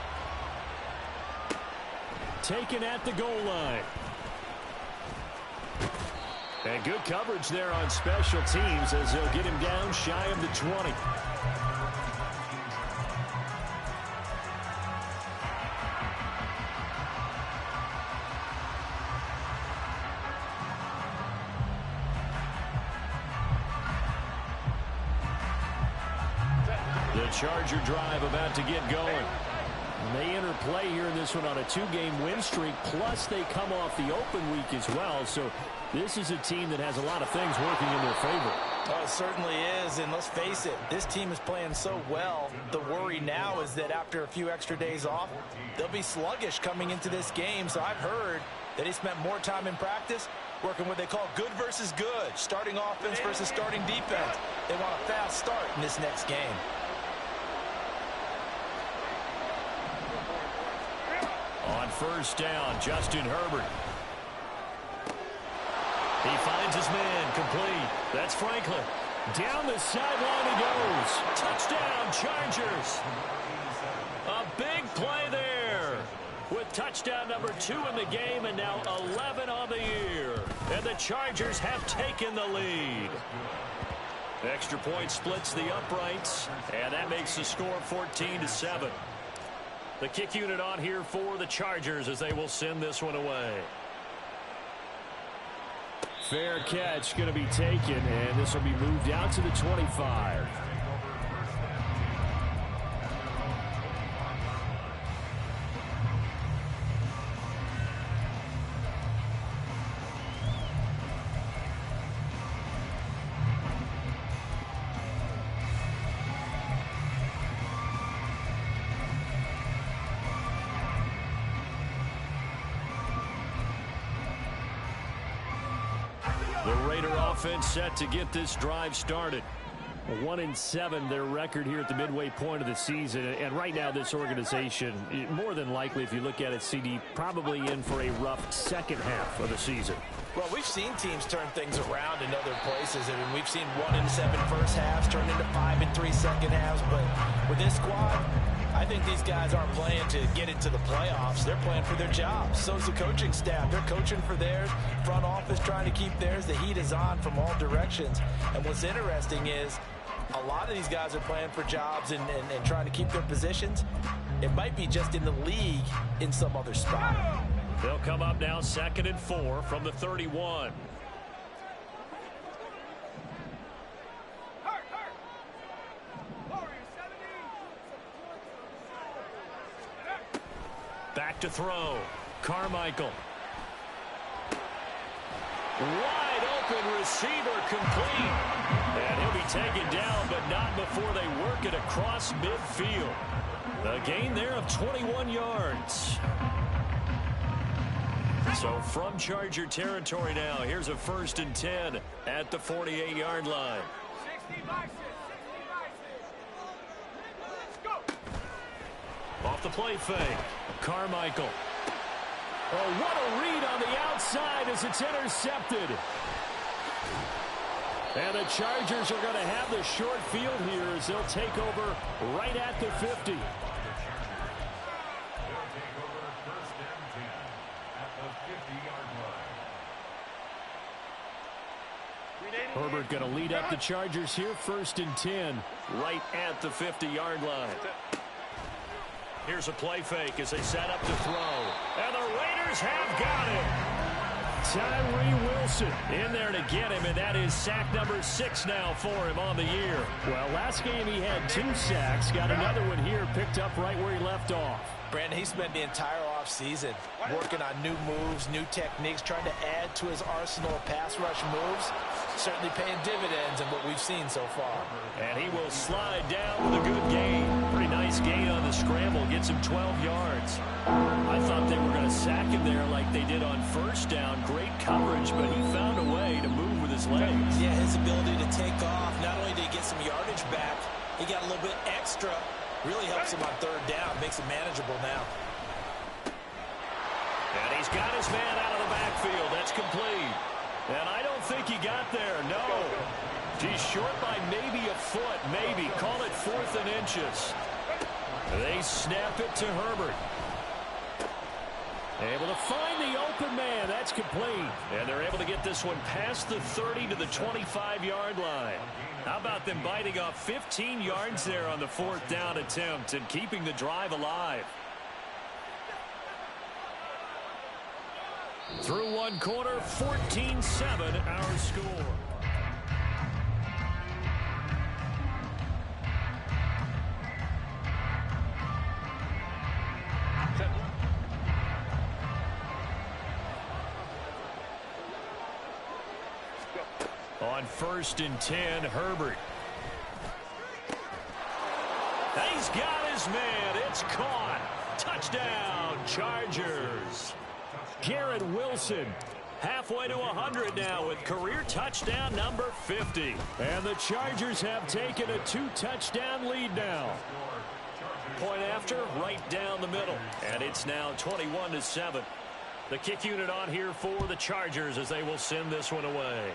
Taken at the goal line. And good coverage there on special teams as they'll get him down shy of the 20. Charger drive about to get going. And they enter play here in this one on a 2-game win streak, plus they come off the open week as well. So this is a team that has a lot of things working in their favor. Oh, it certainly is, and let's face it, this team is playing so well. The worry now is that after a few extra days off, they'll be sluggish coming into this game. So I've heard that he spent more time in practice working what they call good versus good, starting offense versus starting defense. They want a fast start in this next game. On first down, Justin Herbert. He finds his man, complete. That's Franklin. Down the sideline he goes. Touchdown, Chargers. A big play there. With touchdown number 2 in the game and now 11 on the year. And the Chargers have taken the lead. Extra point splits the uprights, and that makes the score 14-7. The kick unit on here for the Chargers as they will send this one away. Fair catch going to be taken, and this will be moved out to the 25. The Raider offense set to get this drive started. 1-7 their record here at the midway point of the season, and right now this organization, more than likely if you look at it, CD, probably in for a rough second half of the season. Well, we've seen teams turn things around in other places. I mean, we've seen 1-7 first halves turn into 5-3 second halves, but with this squad, I think these guys aren't playing to get into the playoffs. They're playing for their jobs. So's the coaching staff. They're coaching for theirs. Front office trying to keep theirs. The heat is on from all directions. And what's interesting is a lot of these guys are playing for jobs and trying to keep their positions. It might be just in the league in some other spot. They'll come up now 2nd and 4 from the 31. Back to throw. Carmichael. Wide open receiver, complete. And he'll be taken down, but not before they work it across midfield. A gain there of 21 yards. So from Charger territory now, here's a 1st and 10 at the 48-yard line. 60 by 6. 60 by 6. Let's go. Off the play fake. Carmichael. Oh, what a read on the outside as it's intercepted. And the Chargers are going to have the short field here as they'll take over right at the 50. Herbert going to lead up the Chargers here, 1st and 10, right at the 50-yard line. Here's a play fake as they set up to throw. And the Raiders have got him. Tyree Wilson in there to get him, and that is sack number 6 now for him on the year. Well, last game he had 2 sacks, got another one here, picked up right where he left off. Brandon, he spent the entire offseason working on new moves, new techniques, trying to add to his arsenal of pass rush moves. Certainly paying dividends in what we've seen so far. And he will slide down with a good gain. Pretty nice gain on the scramble. Gets him 12 yards. I thought they were going to sack him there like they did on first down. Great coverage, but he found a way to move with his legs. Yeah, his ability to take off. Not only did he get some yardage back, he got a little bit extra. Really helps him on 3rd down. Makes it manageable now. And he's got his man out of the backfield. That's complete. And I don't think he got there. No. He's short by maybe a foot. Maybe. Call it 4th and inches. They snap it to Herbert. Able to find the open man. That's complete. And they're able to get this one past the 30 to the 25-yard line. How about them biting off 15 yards there on the 4th down attempt and keeping the drive alive? Through one quarter, 14-7 our score. On 1st and 10, Herbert. He's got his man. It's caught. Touchdown, Chargers. Garrett Wilson Halfway to 100 now with career touchdown number 50. And the Chargers have taken a 2-touchdown lead now. Point after, right down the middle. And it's now 21-7. The kick unit on here for the Chargers as they will send this one away.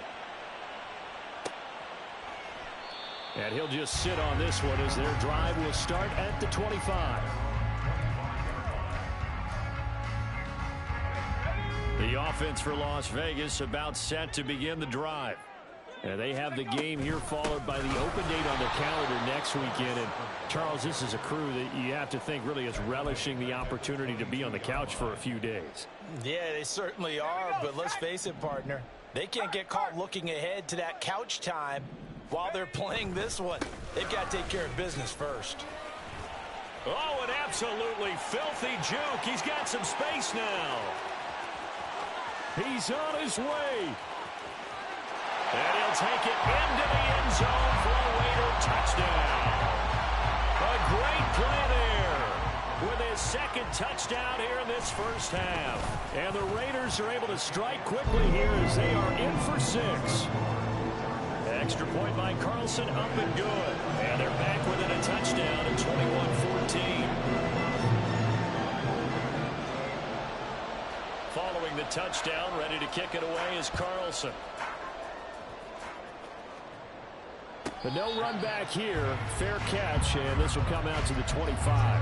And he'll just sit on this one as their drive will start at the 25. The offense for Las Vegas about set to begin the drive. And they have the game here followed by the open date on the calendar next weekend. And Charles, this is a crew that you have to think really is relishing the opportunity to be on the couch for a few days. Yeah, they certainly are, but let's face it, partner. They can't get caught looking ahead to that couch time while they're playing this one. They've got to take care of business first. Oh, an absolutely filthy juke. He's got some space now. He's on his way. And he'll take it into the end zone for a Raider touchdown. A great play there with his second touchdown here in this first half. And the Raiders are able to strike quickly here as they are in for 6. Extra point by Carlson, up and good. And they're back within a touchdown at 21-14. Following the touchdown, ready to kick it away is Carlson. But no run back here. Fair catch, and this will come out to the 25.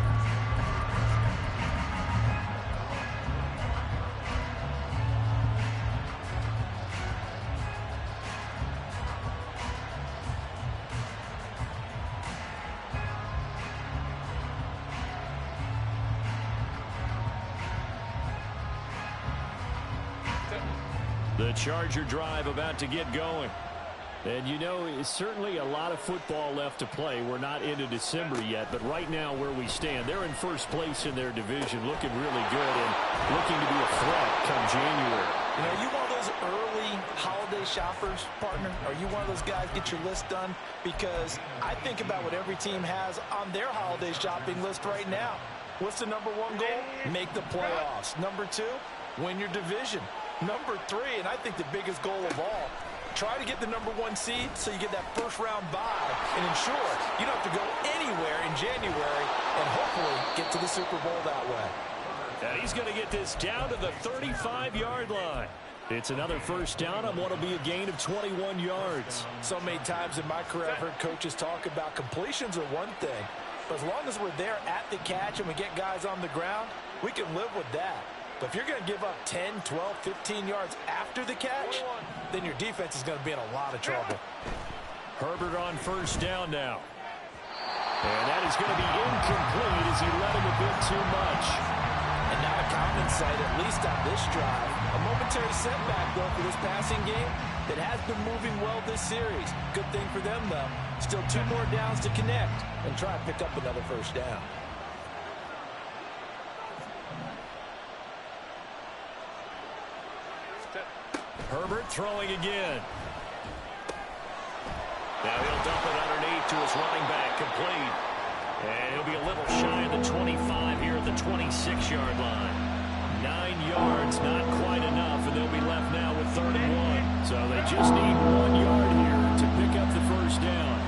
The Charger drive about to get going. And you know, it's certainly a lot of football left to play. We're not into December yet, but right now where we stand, they're in first place in their division, looking really good and looking to be a threat come January. You know, are you one of those early holiday shoppers, partner? Are you one of those guys get your list done? Because I think about what every team has on their holiday shopping list right now. What's the number one goal? Make the playoffs. Number 2, win your division. Number 3, and I think the biggest goal of all, try to get the number 1 seed so you get that first-round bye and ensure you don't have to go anywhere in January and hopefully get to the Super Bowl that way. And he's going to get this down to the 35-yard line. It's another first down on what will be a gain of 21 yards. So many times in my career I've heard coaches talk about completions are one thing, but as long as we're there at the catch and we get guys on the ground, we can live with that. But if you're going to give up 10, 12, 15 yards after the catch, then your defense is going to be in a lot of trouble. Herbert on first down now. And that is going to be incomplete as he let him a bit too much. And not a common sight, at least on this drive. A momentary setback, though, for this passing game that has been moving well this series. Good thing for them, though. Still 2 more downs to connect and try and pick up another first down. Herbert throwing again. Now he'll dump it underneath to his running back, complete. And he'll be a little shy of the 25 here at the 26-yard line. 9 yards, not quite enough, and they'll be left now with 31. So they just need 1 yard here to pick up the first down.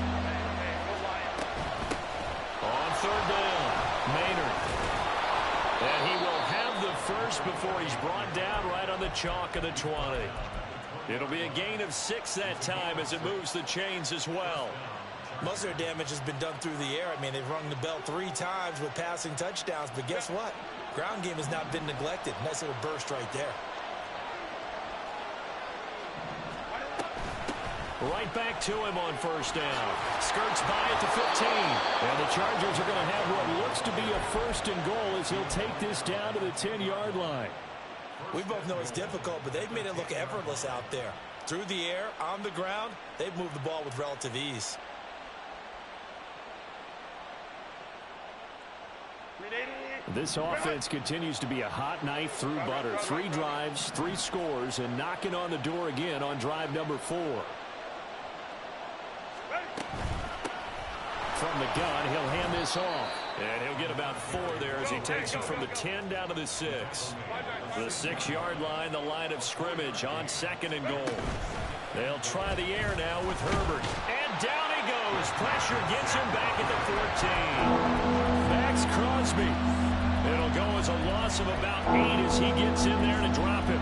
On third down, Maynard. And he will have the first before he's brought down right on the chalk of the 20. It'll be a gain of 6 that time as it moves the chains as well. Most of their damage has been done through the air. I mean, they've rung the bell 3 times with passing touchdowns, but guess what? Ground game has not been neglected. Nice little burst right there. Right back to him on first down. Skirts by at the 15. And the Chargers are going to have what looks to be a first and goal as he'll take this down to the 10-yard line. We both know it's difficult, but they've made it look effortless out there. Through the air, on the ground, they've moved the ball with relative ease. This offense continues to be a hot knife through butter. 3 drives, 3 scores, and knocking on the door again on drive number 4. from the gun. He'll hand this off. And he'll get about 4 there as he takes it from the 10 down to the 6. The 6-yard line, the line of scrimmage on 2nd and goal. They'll try the air now with Herbert. And down he goes. Pressure gets him back at the 14. Max Crosby. It'll go as a loss of about 8 as he gets in there to drop him.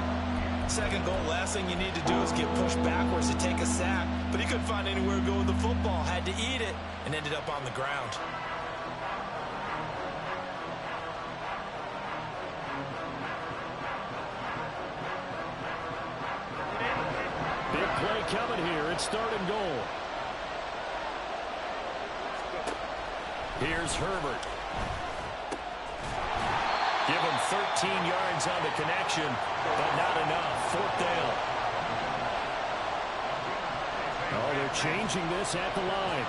Second goal, last thing you need to do is get pushed backwards to take a sack. But he couldn't find anywhere to go with the football. Had to eat it and ended up on the ground. Big play coming here. It's 3rd and goal. Here's Herbert. Give him 13 yards on the connection, but not enough. 4th down. Oh, they're changing this at the line.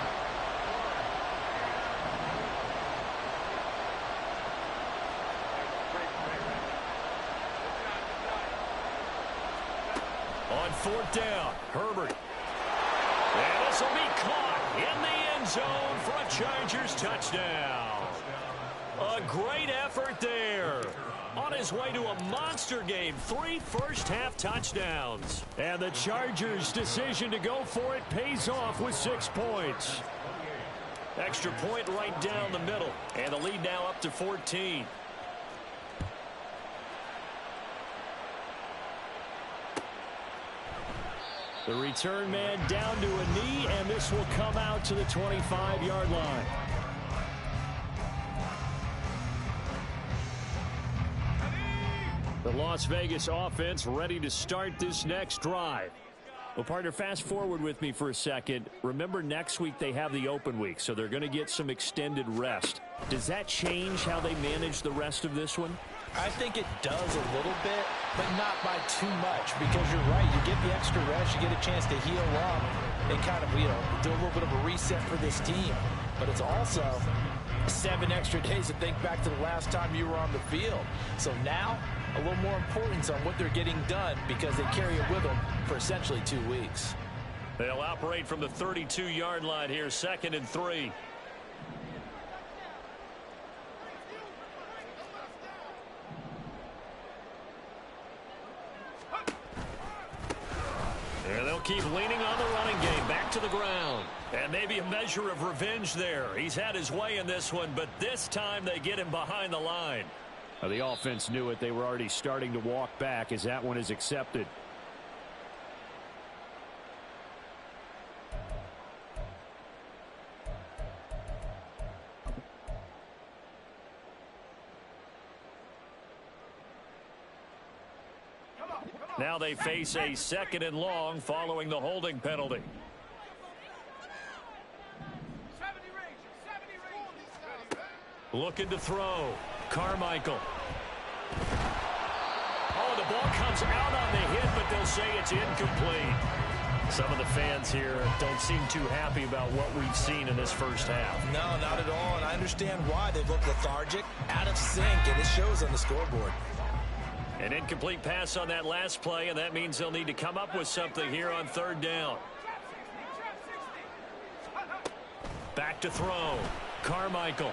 On 4th down, Herbert. And this will be caught in the end zone for a Chargers touchdown. A great effort there. On his way to a monster game, 3 first-half touchdowns. And the Chargers' decision to go for it pays off with 6 points. Extra point right down the middle. And the lead now up to 14. The return man down to a knee, and this will come out to the 25-yard line. The Las Vegas offense ready to start this next drive. Well, partner, fast forward with me for a second. Remember, next week they have the open week, so they're going to get some extended rest. Does that change how they manage the rest of this one? I think it does a little bit, but not by too much, because you're right. You get the extra rest, you get a chance to heal up and kind of, do a little bit of a reset for this team. But it's also 7 extra days to think back to the last time you were on the field. So now, a little more importance on what they're getting done because they carry it with them for essentially 2 weeks. They'll operate from the 32-yard line here, 2nd and 3. And they'll keep leaning on the running game, back to the ground. And maybe a measure of revenge there. He's had his way in this one, but this time they get him behind the line. The offense knew it. They were already starting to walk back as that one is accepted. Now they face a 2nd and long following the holding penalty. Looking to throw. Carmichael. Oh, the ball comes out on the hit, but they'll say it's incomplete. Some of the fans here don't seem too happy about what we've seen in this first half. No, not at all, and I understand why. They've looked lethargic, out of sync, and it shows on the scoreboard. An incomplete pass on that last play, and that means they'll need to come up with something here on 3rd down. Back to throw. Carmichael.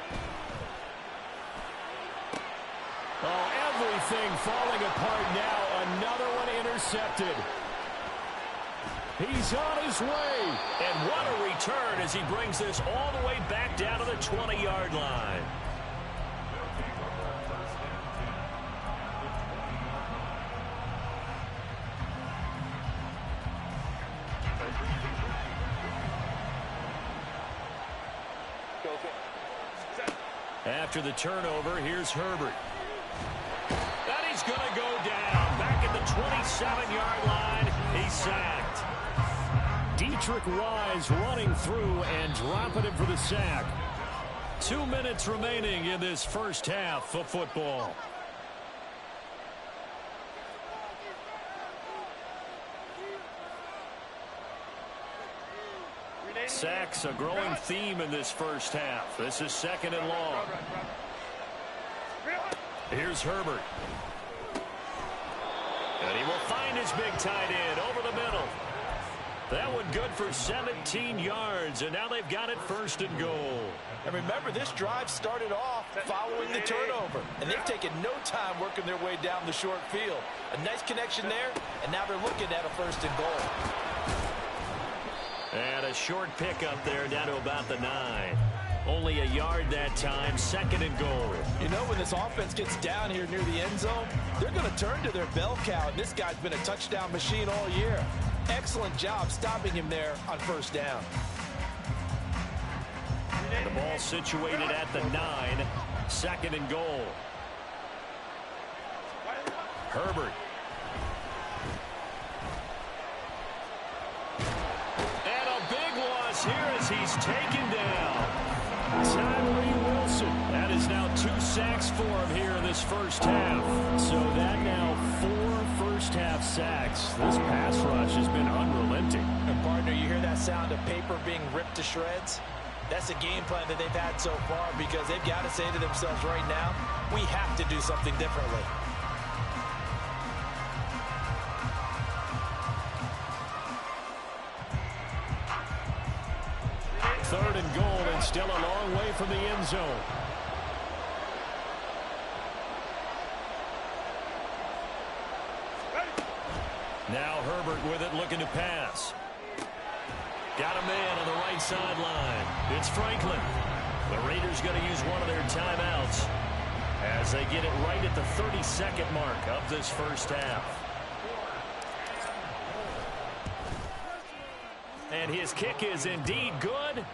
Oh, everything falling apart now. Another one intercepted. He's on his way. And what a return as he brings this all the way back down to the 20-yard line. After the turnover, here's Herbert. And he's going to go down. Back at the 27-yard line, he's sacked. Dietrich Wise running through and dropping him for the sack. 2 minutes remaining in this first half of football. Sacks, a growing theme in this first half. This is 2nd and long. Here's Herbert. And he will find his big tight end over the middle. That one good for 17 yards, and now they've got it 1st and goal. And remember, this drive started off following the turnover, and they've taken no time working their way down the short field. A nice connection there, and now they're looking at a 1st and goal. And a short pickup there down to about the 9. Only a yard that time, 2nd and goal. You know, when this offense gets down here near the end zone, they're going to turn to their bell cow, and this guy's been a touchdown machine all year. Excellent job stopping him there on 1st down. The ball situated at the 9, 2nd and goal. Herbert. And a big loss here as he's taken down. Tyree Wilson. That is now 2 sacks for him here in this 1st half. So that now 4 first-half sacks. This pass rush has been unrelenting. And partner, you hear that sound of paper being ripped to shreds? That's a game plan that they've had so far because they've got to say to themselves right now, we have to do something differently. Third and goal, and still a long way from the end zone. Now Herbert with it, looking to pass. Got a man on the right sideline. It's Franklin. The Raiders going to use one of their timeouts as they get it right at the 32nd mark of this 1st half. And his kick is indeed good.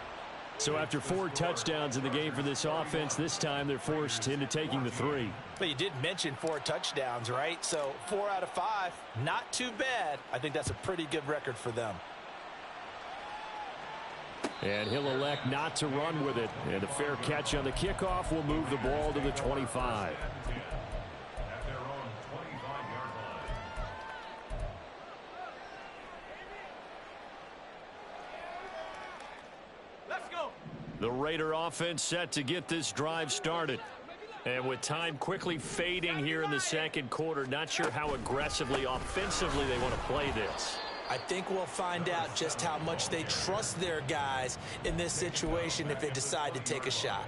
So after 4 touchdowns in the game for this offense, this time they're forced into taking the 3. But you did mention 4 touchdowns, right? So 4 out of 5, not too bad. I think that's a pretty good record for them. And he'll elect not to run with it. And a fair catch on the kickoff will move the ball to the 25. At their own 25-yard line. Let's go. The Raider offense set to get this drive started. And with time quickly fading here in the 2nd quarter, not sure how aggressively, offensively they want to play this. I think we'll find out just how much they trust their guys in this situation if they decide to take a shot.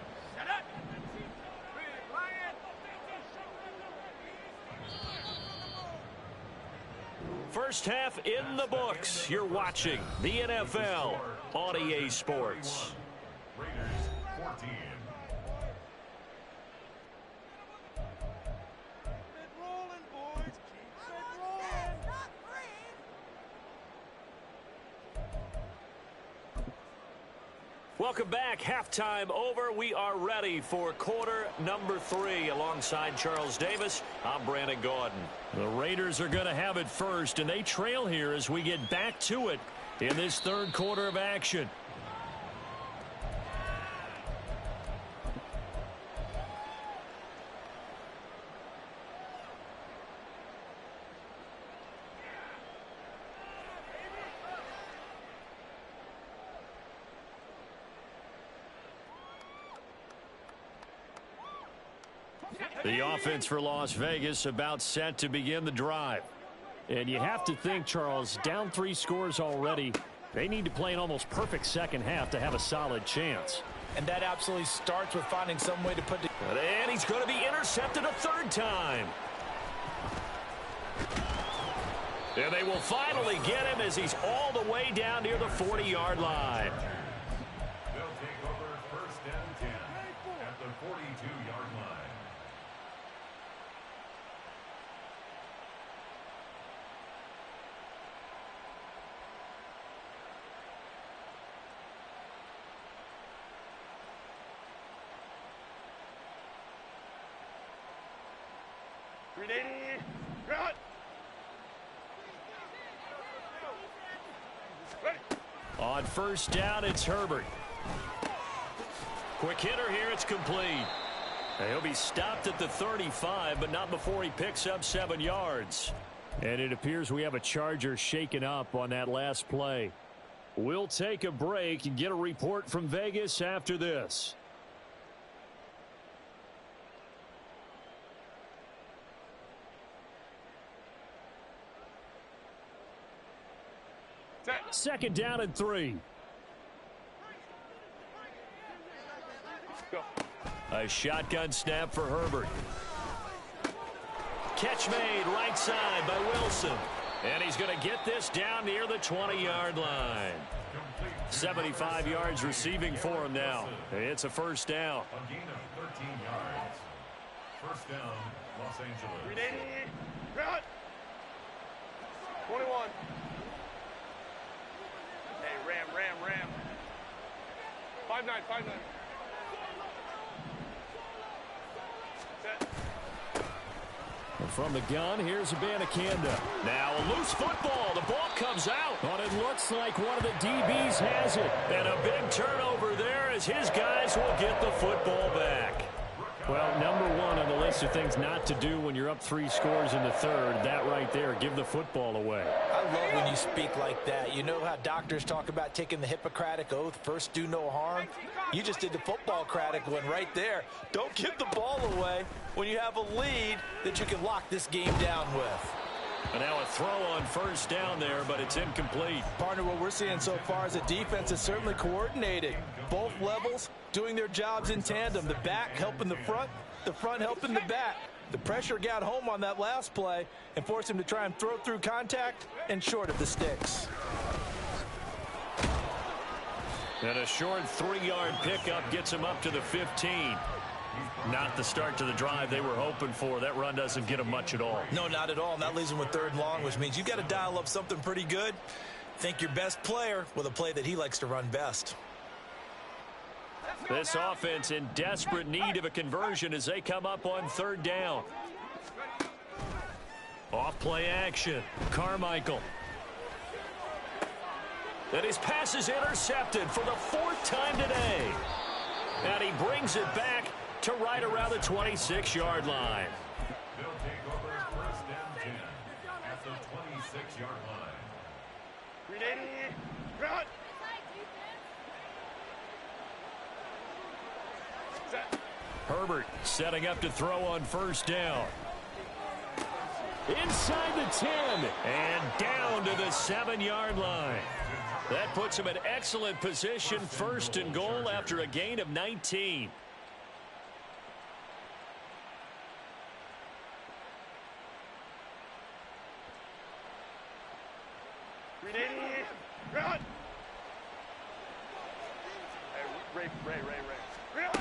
First half in the books. You're watching the NFL on EA Sports. Raiders 14. Welcome back. Halftime over. We are ready for quarter number 3. Alongside Charles Davis, I'm Brandon Gordon. The Raiders are going to have it first, and they trail here as we get back to it in this 3rd quarter of action. The offense for Las Vegas about set to begin the drive. And you have to think, Charles, down 3 scores already. They need to play an almost perfect 2nd half to have a solid chance. And that absolutely starts with finding some way to put it. And he's going to be intercepted a 3rd time. And they will finally get him as he's all the way down near the 40-yard line. They'll take over 1st and 10 at the 42-yard line. Cut. On 1st down, it's Herbert. Quick hitter here, it's complete. He'll be stopped at the 35, but not before he picks up 7 yards. And it appears we have a Charger shaken up on that last play. We'll take a break and get a report from Vegas after this. Second down and 3. Go. A shotgun snap for Herbert. Catch made right side by Wilson. And he's going to get this down near the 20-yard line. 75 yards receiving for him now. It's a first down. A gain of 13 yards. First down, Los Angeles. 21. Hey, Ram. 5-9. Set. From the gun, here's Abanikanda. Now a loose football. The ball comes out. But it looks like one of the DBs has it. And a big turnover there as his guys will get the football back. Well, number one on the list of things not to do when you're up 3 scores in the third, that right there, give the football away. I love when you speak like that. You know how doctors talk about taking the Hippocratic Oath, first do no harm? You just did the football-cratic one right there. Don't give the ball away when you have a lead that you can lock this game down with. And now a throw on first down there, but it's incomplete. Partner, what we're seeing so far is the defense is certainly coordinated. Both levels doing their jobs in tandem. The back helping the front helping the back. The pressure got home on that last play and forced him to try and throw through contact and short of the sticks. And a short 3-yard pickup gets him up to the 15. Not the start to the drive they were hoping for. That run doesn't get them much at all. No, not at all. And that leaves them with 3rd and long, which means you've got to dial up something pretty good. Think your best player with a play that he likes to run best. This offense in desperate need of a conversion as they come up on 3rd down. Off play action. Carmichael. And his pass is intercepted for the 4th time today. And he brings it back to right around the 26-yard line. They'll take over first and 10 at the 26-yard line. 380. Run. Set. Herbert setting up to throw on first down. Inside the 10. And down to the 7-yard line. That puts him in excellent position, 1st and goal after a gain of 19. Run. Hey, Ray. Run.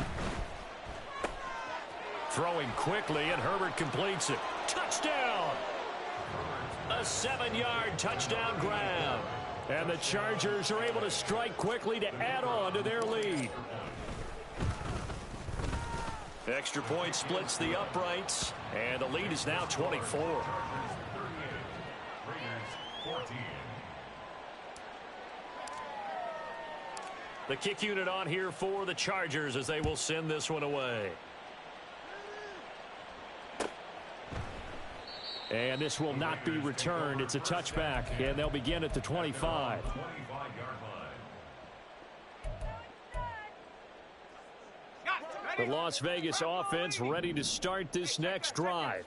Throwing quickly, and Herbert completes it. Touchdown! A 7-yard touchdown grab. And the Chargers are able to strike quickly to add on to their lead. Extra point splits the uprights, and the lead is now 24. Raiders 14. The kick unit on here for the Chargers as they will send this one away. And this will not be returned. It's a touchback, and they'll begin at the 25. 25-yard line. The Las Vegas offense ready to start this next drive.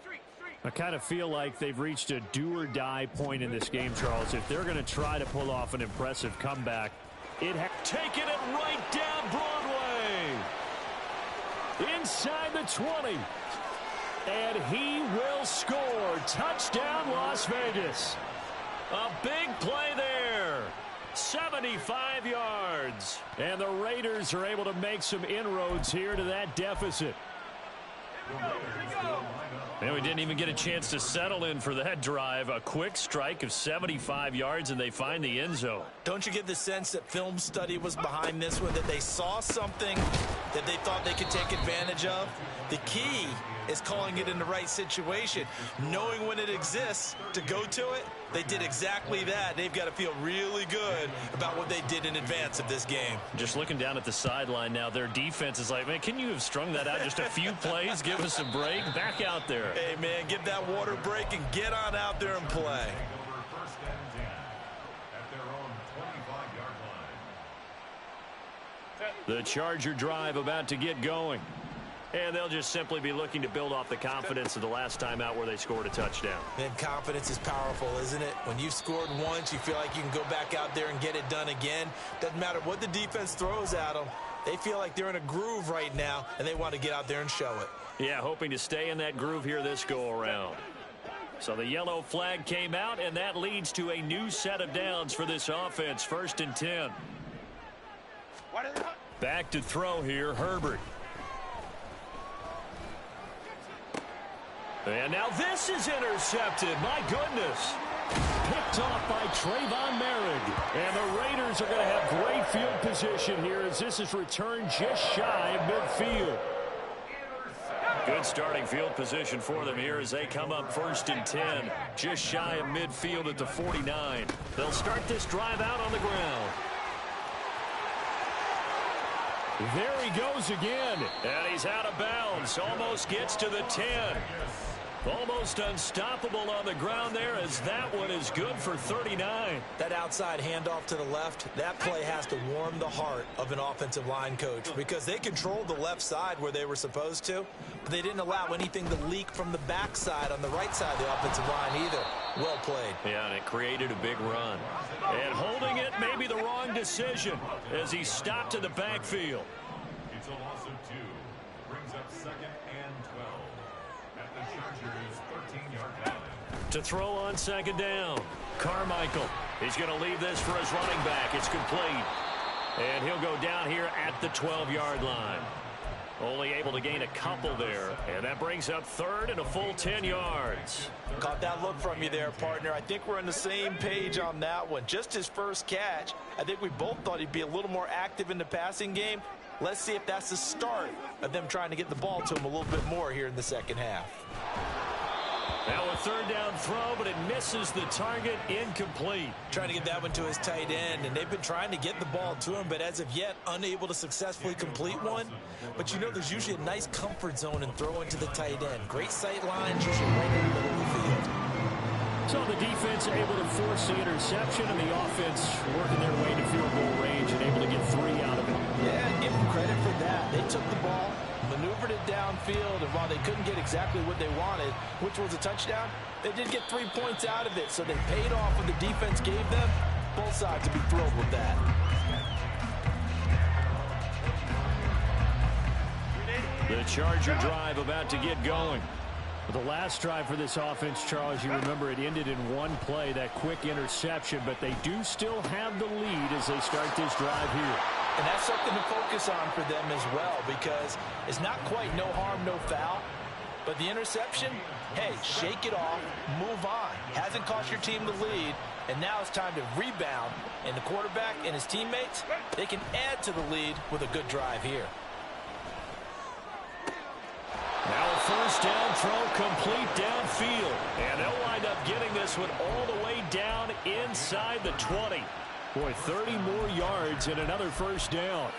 I kind of feel like they've reached a do-or-die point in this game, Charles. If they're going to try to pull off an impressive comeback, taking it right down Broadway. Inside the 20. And he will score. Touchdown, Las Vegas. A big play there. 75 yards. And the Raiders are able to make some inroads here to that deficit. And we didn't even get a chance to settle in for that drive. A quick strike of 75 yards, and they find the end zone. Don't you get the sense that film study was behind this one, that they saw something that they thought they could take advantage of? The key is calling it in the right situation, knowing when it exists to go to it. They did exactly that. They've got to feel really good about what they did in advance of this game. Just looking down at the sideline now, their defense is like, man, can you have strung that out just a few plays? Give us a break. Back out there. Hey, man, give that water break and get on out there and play. Over first and 10 at their own 25-yard line. The Charger drive about to get going. And they'll just simply be looking to build off the confidence of the last time out where they scored a touchdown. And confidence is powerful, isn't it? When you've scored once, you feel like you can go back out there and get it done again. Doesn't matter what the defense throws at them. They feel like they're in a groove right now, and they want to get out there and show it. Yeah, hoping to stay in that groove here this go-around. So the yellow flag came out, and that leads to a new set of downs for this offense. 1st and 10. Back to throw here, Herbert. And now this is intercepted. My goodness. Picked off by Trayvon Merrick. And the Raiders are going to have great field position here as this is returned just shy of midfield. Good starting field position for them here as they come up 1st and 10. Just shy of midfield at the 49. They'll start this drive out on the ground. There he goes again. And he's out of bounds. Almost gets to the 10. Almost unstoppable on the ground there as that one is good for 39. That outside handoff to the left, that play has to warm the heart of an offensive line coach because they controlled the left side where they were supposed to, but they didn't allow anything to leak from the backside on the right side of the offensive line either. Well played. Yeah, and it created a big run. And holding it may be the wrong decision as he stopped in the backfield. It's a loss of 2. Brings up 2nd and 12. At the Chargers' 13-yard line. To throw on 2nd down. Carmichael. He's going to leave this for his running back. It's complete. And he'll go down here at the 12-yard line. Only able to gain a couple there. And that brings up 3rd and a full 10 yards. Caught that look from you there, partner. I think we're on the same page on that one. Just his first catch. I think we both thought he'd be a little more active in the passing game. Let's see if that's the start of them trying to get the ball to him a little bit more here in the second half. Now a 3rd down throw, but it misses the target. Incomplete. Trying to get that one to his tight end, and they've been trying to get the ball to him, but as of yet, unable to successfully complete one. But you know there's usually a nice comfort zone in throwing to the tight end. Great sight lines, usually right in the middle of the field. So the defense able to force the interception, and the offense working their way to field goal range and able to get 3 out of it. Yeah, give them credit for that. They took the ball, maneuvered it downfield, and while they couldn't get exactly what they wanted, which was a touchdown, they did get 3 points out of it, so they paid off what the defense gave them. Both sides will be thrilled with that. The Charger drive about to get going. The last drive for this offense, Charles, you remember it ended in one play, that quick interception, but they do still have the lead as they start this drive here. And that's something to focus on for them as well because it's not quite no harm, no foul. But the interception, hey, shake it off, move on. Hasn't cost your team the lead, and now it's time to rebound. And the quarterback and his teammates, they can add to the lead with a good drive here. Now a 1st down throw complete downfield. And they'll wind up getting this one all the way down inside the 20. Boy, 30 more yards and another 1st down.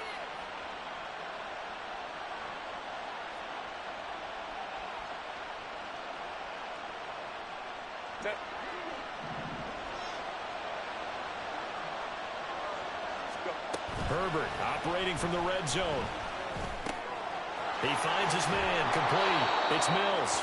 Herbert operating from the red zone. He finds his man, complete. It's Mills.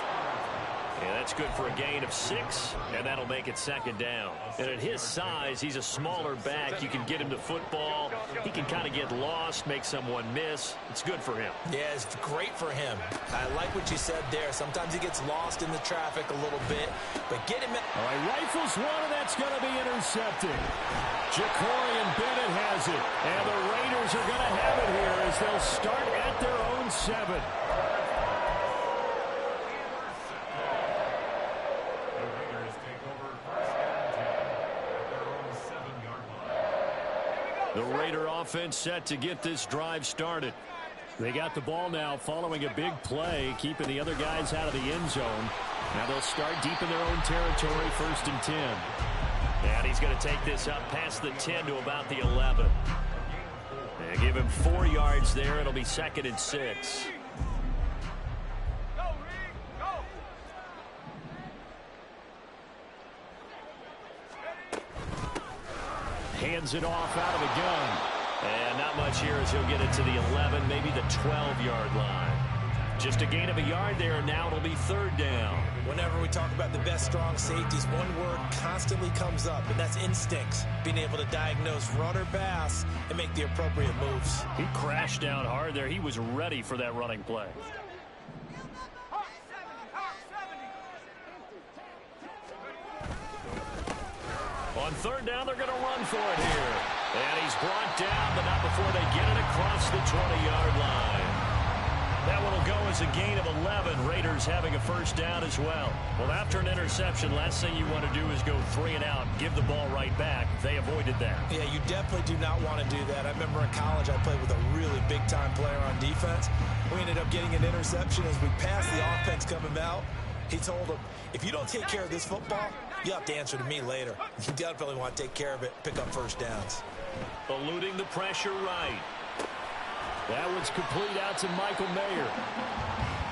And that's good for a gain of 6, and that'll make it 2nd down. And at his size, he's a smaller back. You can get him to football. He can kind of get lost, make someone miss. It's good for him. Yeah, it's great for him. I like what you said there. Sometimes he gets lost in the traffic a little bit, but get him in. All right, rifles one, and that's going to be intercepted. Jacorian Bennett has it, and the Raiders are going to have it here as they'll start at their own 7. The Raider offense set to get this drive started. They got the ball now following a big play, keeping the other guys out of the end zone. Now they'll start deep in their own territory, 1st and 10. And he's going to take this up past the 10 to about the 11. And give him 4 yards there. It'll be 2nd and 6. Hands it off out of the gun. And not much here as he'll get it to the 11, maybe the 12-yard line. Just a gain of a yard there, and now it'll be 3rd down. Whenever we talk about the best strong safeties, one word constantly comes up, and that's instincts. Being able to diagnose run or pass and make the appropriate moves. He crashed down hard there. He was ready for that running play. On 3rd down, they're going to run for it here. And he's brought down, but not before they get it across the 20-yard line. That one will go as a gain of 11. Raiders having a 1st down as well. Well, after an interception, last thing you want to do is go 3 and out, give the ball right back. They avoided that. Yeah, you definitely do not want to do that. I remember in college I played with a really big-time player on defense. We ended up getting an interception as we passed the offense coming out. He told him, if you don't take care of this football, you'll have to answer to me later. You definitely want to take care of it, pick up 1st downs. Eluding the pressure right. That one's complete out to Michael Mayer.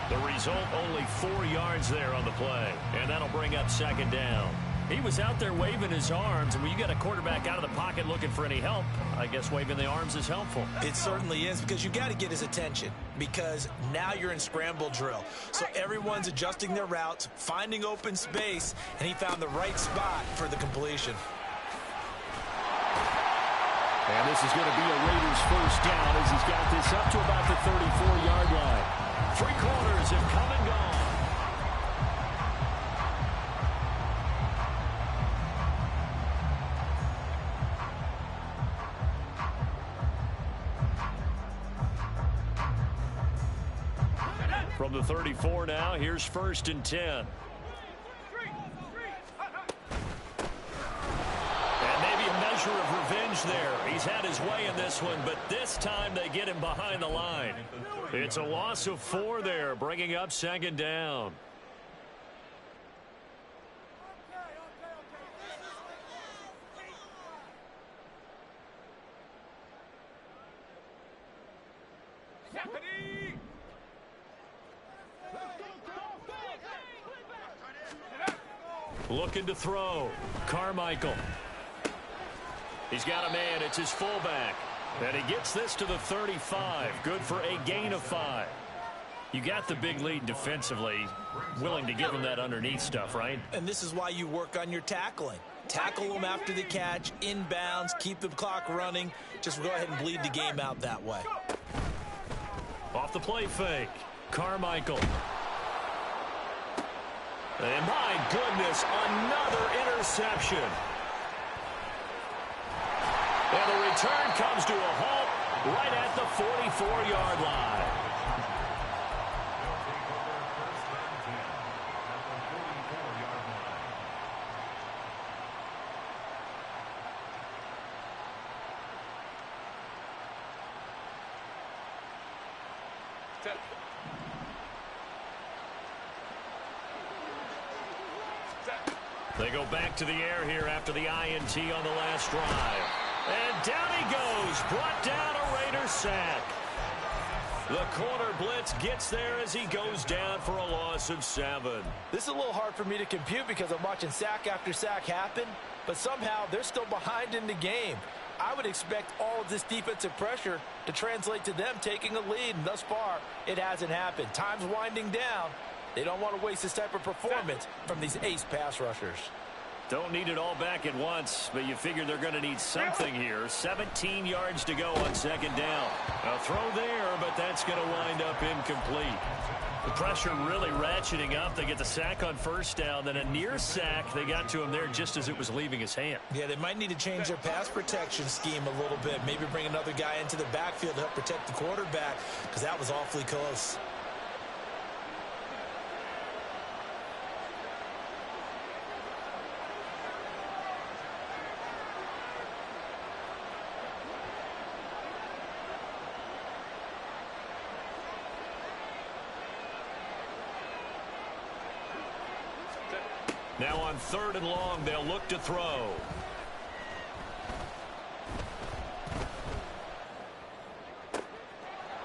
The result, only 4 yards there on the play. And that'll bring up 2nd down. He was out there waving his arms, and when you got a quarterback out of the pocket looking for any help, I guess waving the arms is helpful. It certainly is, because you got to get his attention, because now you're in scramble drill. So everyone's adjusting their routes, finding open space, and he found the right spot for the completion. And this is going to be a Raiders 1st down as he's got this up to about the 34-yard line. 3 quarters have come and gone. From the 34 now, here's 1st and 10. Measure of revenge there. He's had his way in this one, but this time they get him behind the line. It's a loss of 4 there, bringing up 2nd down. Looking to throw. Carmichael. He's got a man. It's his fullback. And he gets this to the 35. Good for a gain of 5. You got the big lead defensively. Willing to give him that underneath stuff, right? And this is why you work on your tackling. Tackle them after the catch, inbounds, keep the clock running. Just go ahead and bleed the game out that way. Off the play fake. Carmichael. And my goodness, another interception. And the return comes to a halt right at the 44-yard line. They go back to the air here after the INT on the last drive. And down he goes, brought down a Raider sack. The corner blitz gets there as he goes down for a loss of 7. This is a little hard for me to compute because I'm watching sack after sack happen, but somehow they're still behind in the game. I would expect all of this defensive pressure to translate to them taking a lead, and thus far, it hasn't happened. Time's winding down. They don't want to waste this type of performance from these ace pass rushers. Don't need it all back at once, but you figure they're going to need something here. 17 yards to go on 2nd down. A throw there, but that's going to wind up incomplete. The pressure really ratcheting up. They get the sack on 1st down, then a near sack. They got to him there just as it was leaving his hand. Yeah, they might need to change their pass protection scheme a little bit. Maybe bring another guy into the backfield to help protect the quarterback, because that was awfully close. Now on 3rd and long, they'll look to throw.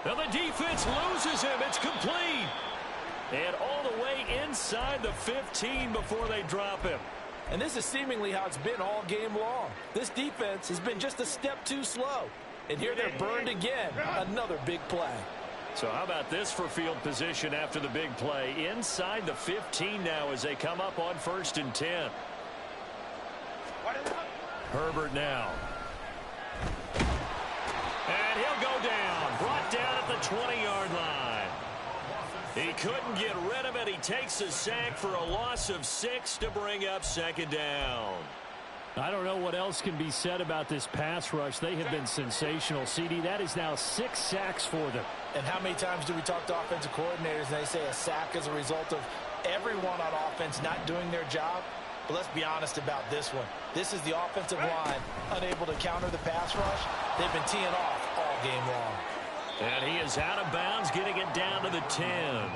Now the defense loses him. It's complete. And all the way inside the 15 before they drop him. And this is seemingly how it's been all game long. This defense has been just a step too slow. And here they're burned again. Another big play. So how about this for field position after the big play? Inside the 15 now as they come up on 1st and 10. Herbert now. And he'll go down. Brought down at the 20-yard line. He couldn't get rid of it. He takes a sack for a loss of 6 to bring up 2nd down. I don't know what else can be said about this pass rush. They have been sensational. CD, that is now 6 sacks for them. And how many times do we talk to offensive coordinators and they say a sack is a result of everyone on offense not doing their job? But let's be honest about this one. This is the offensive line unable to counter the pass rush. They've been teeing off all game long. And he is out of bounds, getting it down to the 10.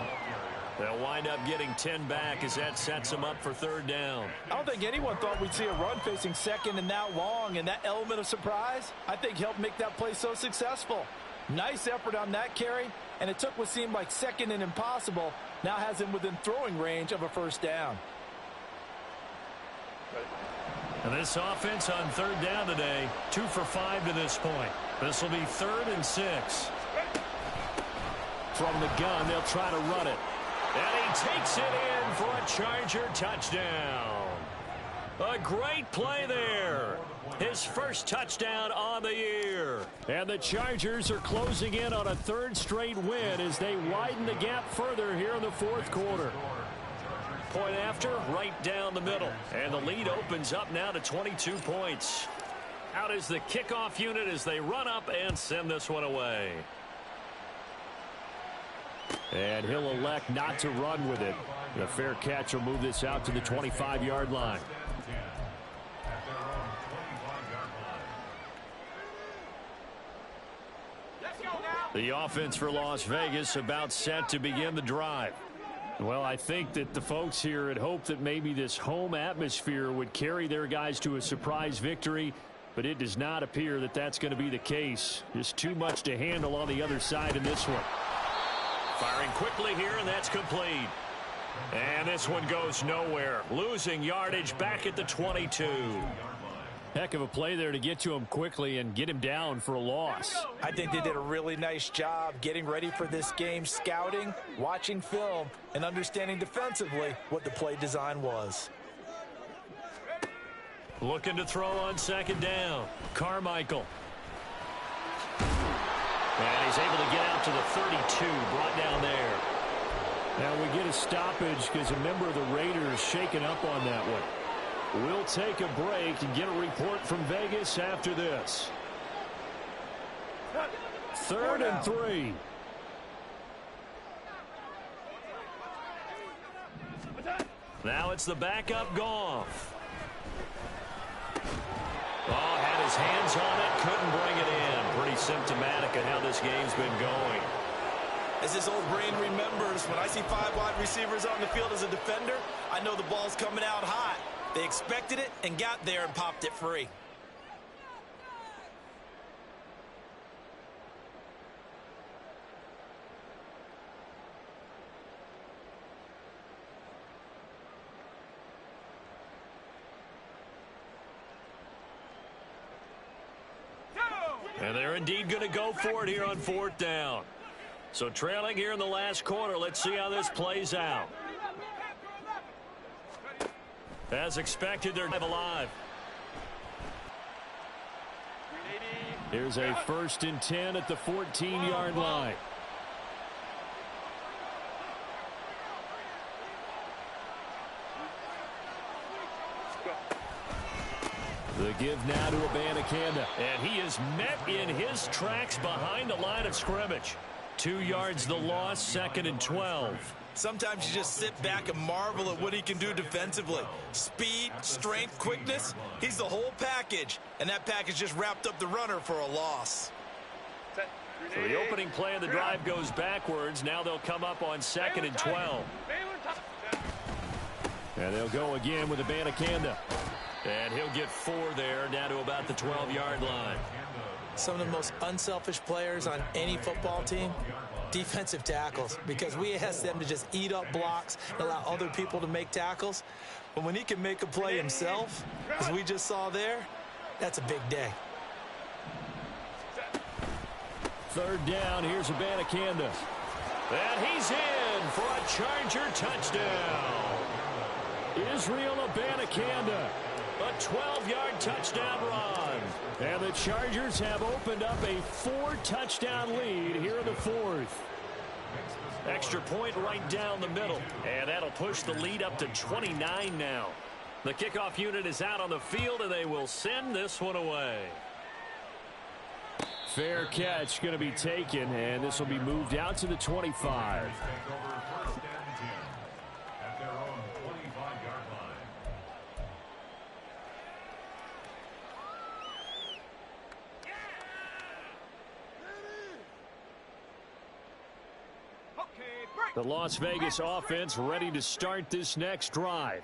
They'll wind up getting 10 back as that sets them up for 3rd down. I don't think anyone thought we'd see a run facing 2nd and that long, and that element of surprise, I think, helped make that play so successful. Nice effort on that carry, and it took what seemed like 2nd and impossible, now has him within throwing range of a 1st down. And this offense on 3rd down today, 2 for 5 to this point. This will be 3rd and 6. From the gun, they'll try to run it. And he takes it in for a Charger touchdown. A great play there. His first touchdown on the year. And the Chargers are closing in on a 3rd straight win as they widen the gap further here in the 4th quarter. Point after, right down the middle. And the lead opens up now to 22 points. Out is the kickoff unit as they run up and send this one away. And he'll elect not to run with it. The fair catch will move this out to the 25-yard line. The offense for Las Vegas about set to begin the drive. Well, I think that the folks here had hoped that maybe this home atmosphere would carry their guys to a surprise victory, but it does not appear that that's going to be the case. Just too much to handle on the other side in this one. Firing quickly here, and that's complete. And this one goes nowhere. Losing yardage back at the 22. Heck of a play there to get to him quickly and get him down for a loss. I think they did a really nice job getting ready for this game, scouting, watching film, and understanding defensively what the play design was. Looking to throw on 2nd down. Carmichael. And he's able to get out to the 32, brought down there. Now we get a stoppage because a member of the Raiders shaken up on that one. We'll take a break and get a report from Vegas after this. 3rd and 3. Now it's the backup Goff. Oh, had his hands on it, couldn't bring it in. Pretty symptomatic of how this game's been going. As this old brain remembers, when I see 5 wide receivers on the field as a defender, I know the ball's coming out hot. They expected it and got there and popped it free. And they're indeed going to go for it here on 4th down. So trailing here in the last quarter, let's see how this plays out. As expected, they're alive. Here's a 1st and 10 at the 14-yard line. The give now to Abanikanda. And he is met in his tracks behind the line of scrimmage. 2 yards the loss, 2nd and 12. Sometimes you just sit back and marvel at what he can do defensively. Speed, strength, quickness. He's the whole package. And that package just wrapped up the runner for a loss. So the opening play of the drive goes backwards. Now they'll come up on 2nd and 12. And they'll go again with Abanikanda. And he'll get 4 there, down to about the 12-yard line. Some of the most unselfish players on any football team, defensive tackles, because we ask them to just eat up blocks and allow other people to make tackles. But when he can make a play himself, as we just saw there, that's a big day. third down. Here's Abanikanda. And he's in for a Charger touchdown. Israel Abanikanda. A 12-yard touchdown run. And the Chargers have opened up a 4-touchdown lead here in the fourth. Extra point right down the middle. And that'll push the lead up to 29 now. The kickoff unit is out on the field, and they will send this one away. Fair catch going to be taken, and this will be moved out to the 25. The Las Vegas offense ready to start this next drive.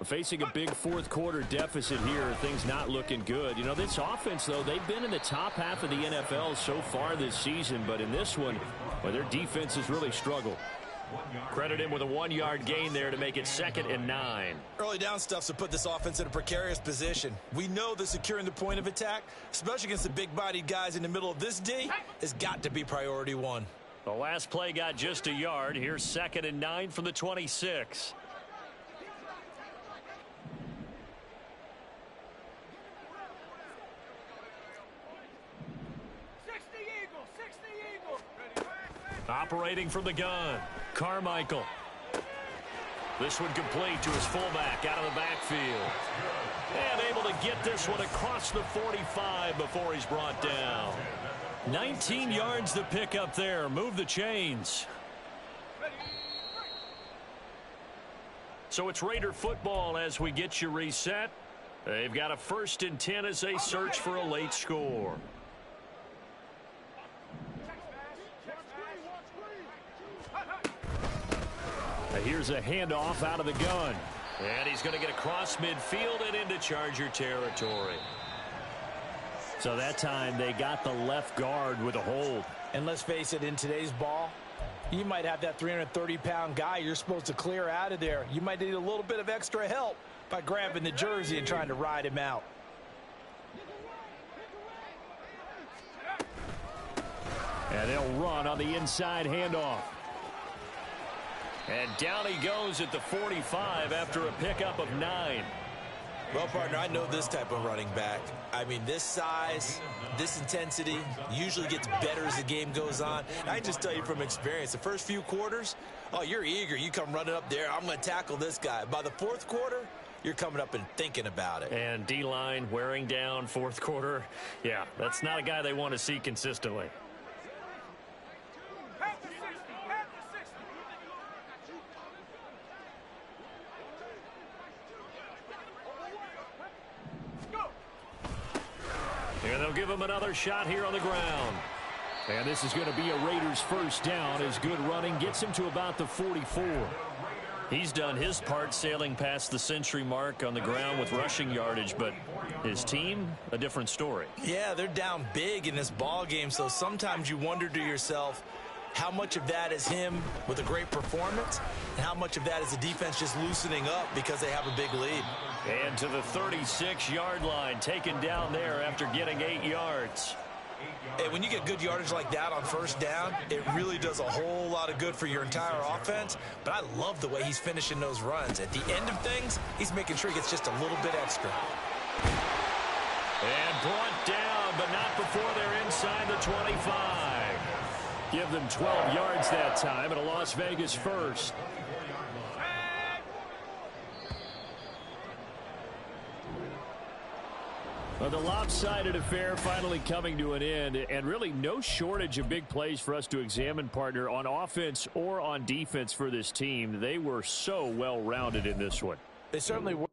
Facing a big fourth quarter deficit here, things not looking good. You know, this offense, though, they've been in the top half of the NFL so far this season, but in this one, well, their defense has really struggled. Credit him with a 1-yard gain there to make it 2nd and 9. Early down stuff's to put this offense in a precarious position. We know that securing the point of attack, especially against the big-bodied guys in the middle of this D, has got to be priority one. The last play got just a yard. Here's 2nd and 9 from the 26. Operating from the gun, Carmichael. This one complete to his fullback out of the backfield. And able to get this one across the 45 before he's brought down. 19 yards to pick up there. Move the chains. So it's Raider football as we get you reset. They've got a 1st and 10 as they search for a late score. Here's a handoff out of the gun. And he's going to get across midfield and into Charger territory. So that time they got the left guard with a hold. And let's face it, in today's ball, you might have that 330-pound guy you're supposed to clear out of there. You might need a little bit of extra help by grabbing the jersey and trying to ride him out. And they'll run on the inside handoff. And down he goes at the 45 after a pickup of 9. Well, partner, I know this type of running back. I mean, this size, this intensity usually gets better as the game goes on. And I just tell you from experience, the first few quarters, oh, you're eager. You come running up there, I'm going to tackle this guy. By the fourth quarter, you're coming up and thinking about it. And D-line wearing down fourth quarter. Yeah, that's not a guy they want to see consistently. And they'll give him another shot here on the ground. And this is going to be a Raiders first down as good running gets him to about the 44. He's done his part sailing past the century mark on the ground with rushing yardage, but his team, a different story. Yeah, they're down big in this ball game, so sometimes you wonder to yourself how much of that is him with a great performance and how much of that is the defense just loosening up because they have a big lead. And to the 36-yard line, taken down there after getting 8 yards. Hey, when you get good yardage like that on first down, it really does a whole lot of good for your entire offense. But I love the way he's finishing those runs. At the end of things, he's making sure he gets just a little bit extra. And brought down, but not before they're inside the 25. Give them 12 yards that time and a Las Vegas first. Well, the lopsided affair finally coming to an end, and really no shortage of big plays for us to examine, partner, on offense or on defense for this team. They were so well-rounded in this one. They certainly were.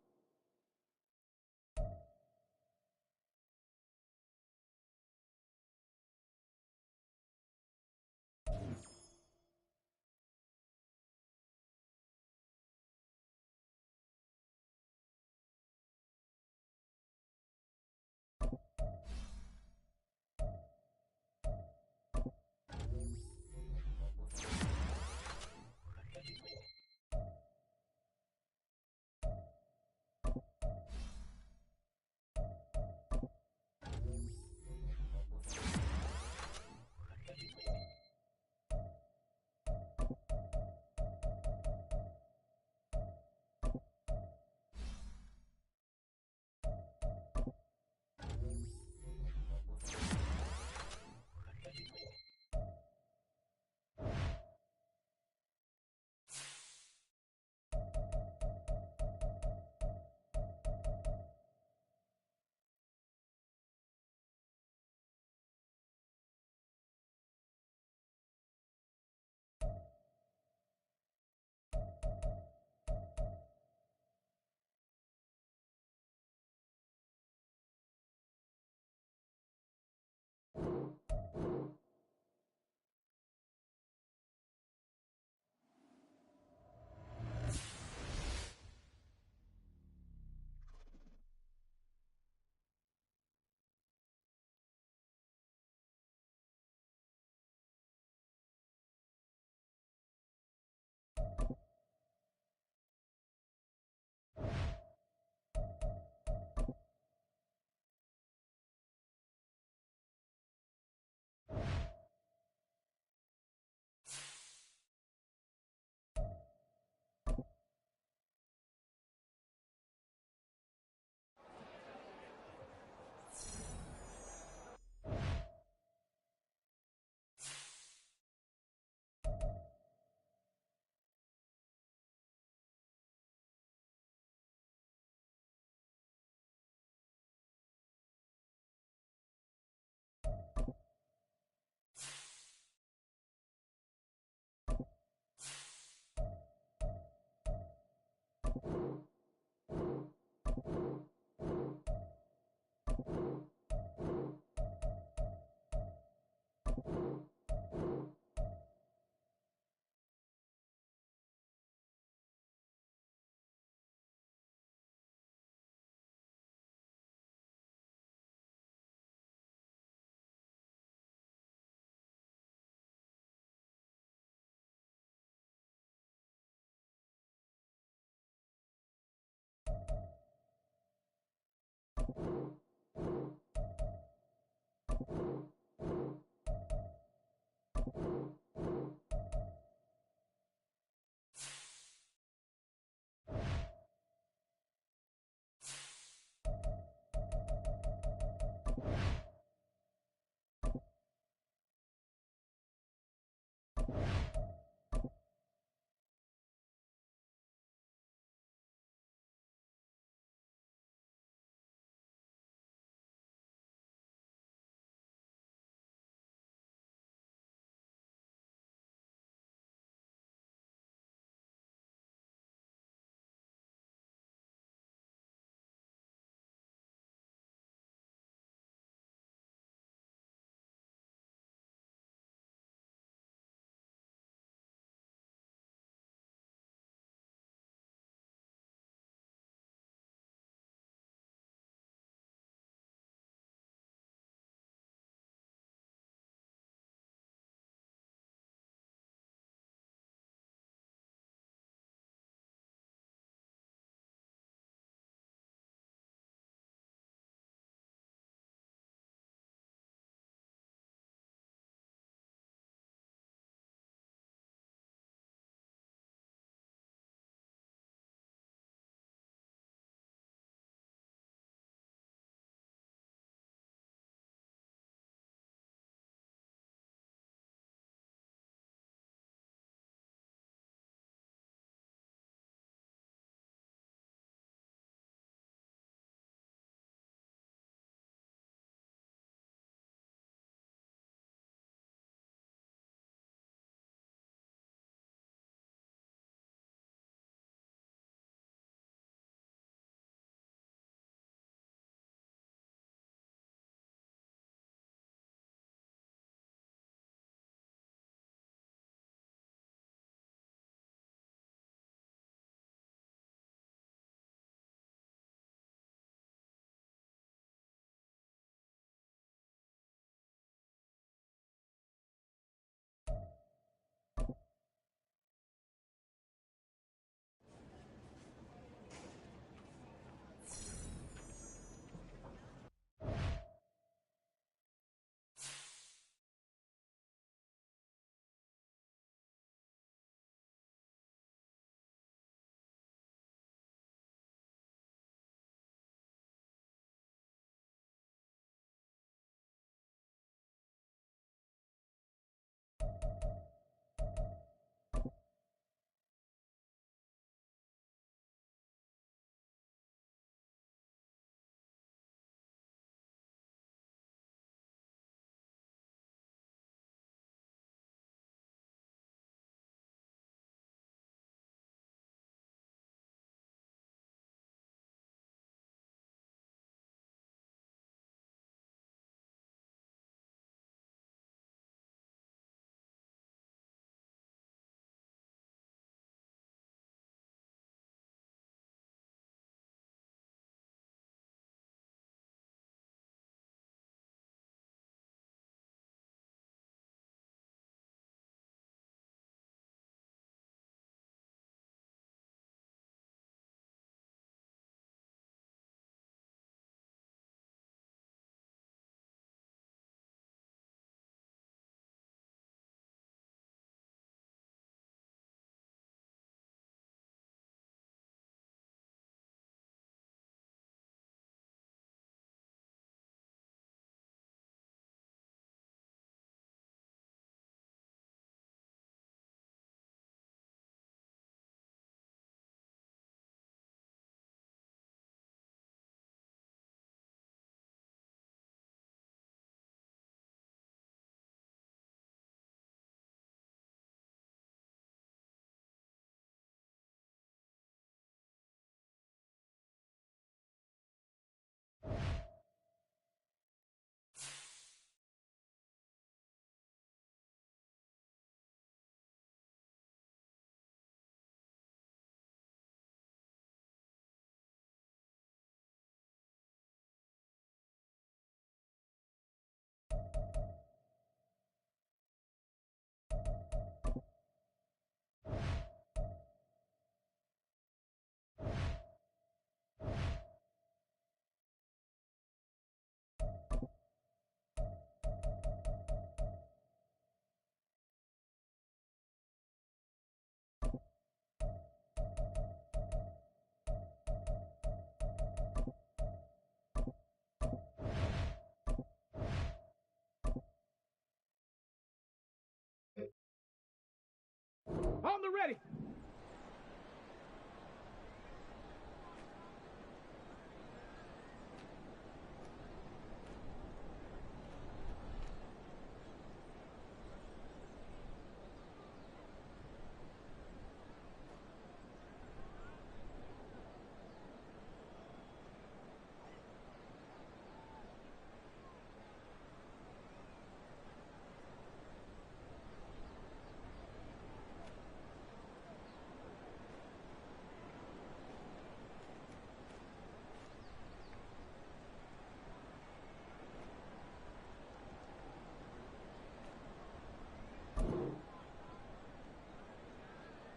Shoulder ready.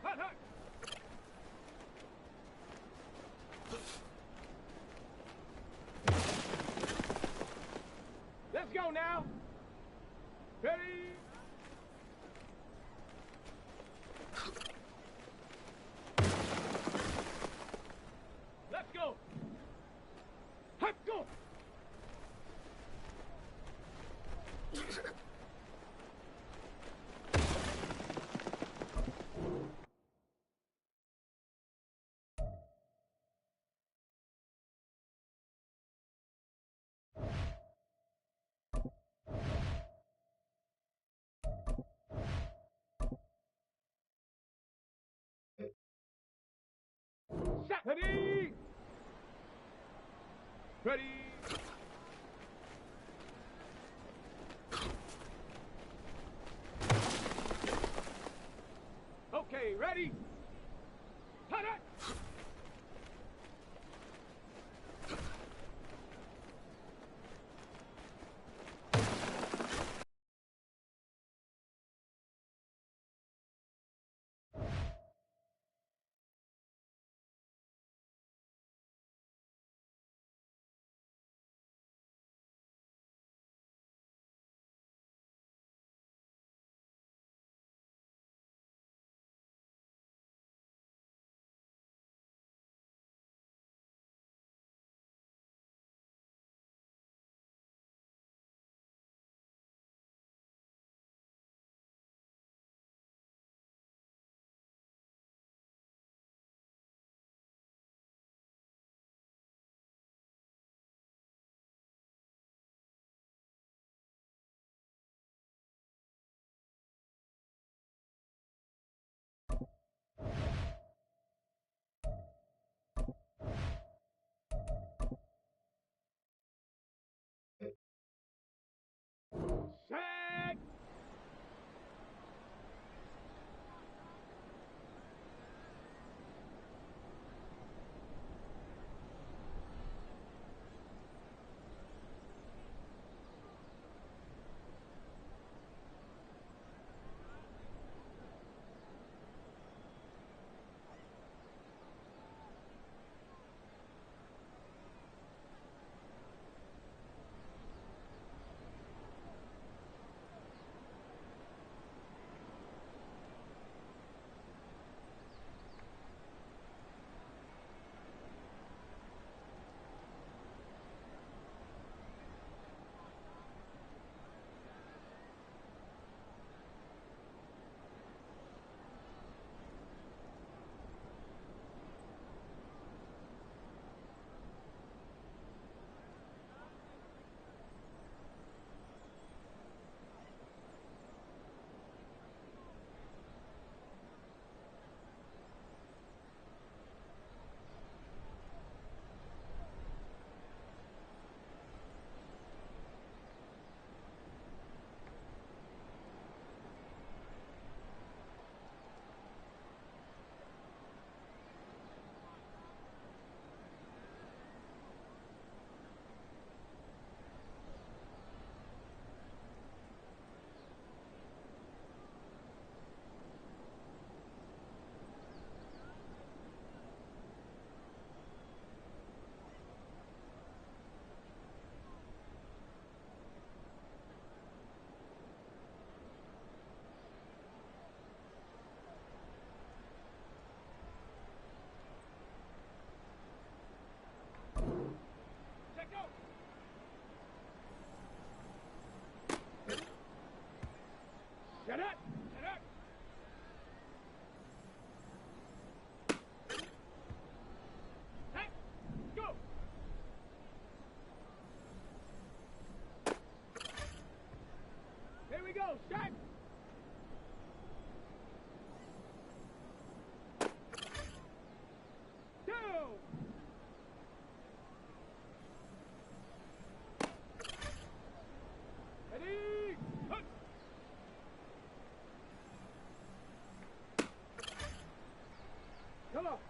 Hut, hut. Let's go now. Ready? Let's go. Hut, go. Set. Ready? Ready? Okay, ready? Hut, hut.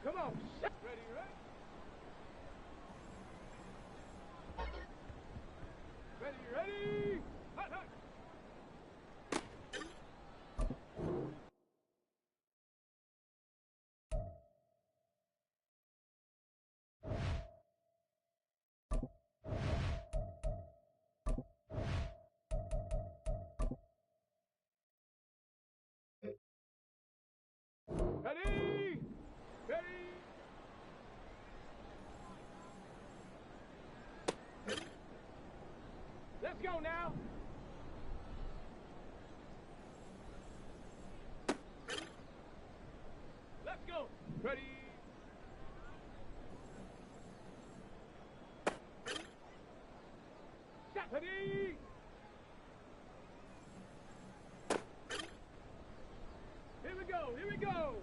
Come on. Ready, ready? Ready? Hut, hut. Ready? Ready? Let's go now. Let's go. Ready? Set. Ready? Here we go. Here we go.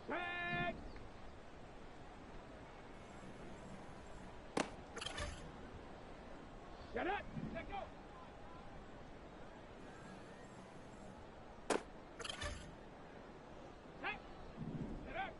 Set. Set up. Let go. Set. Set up.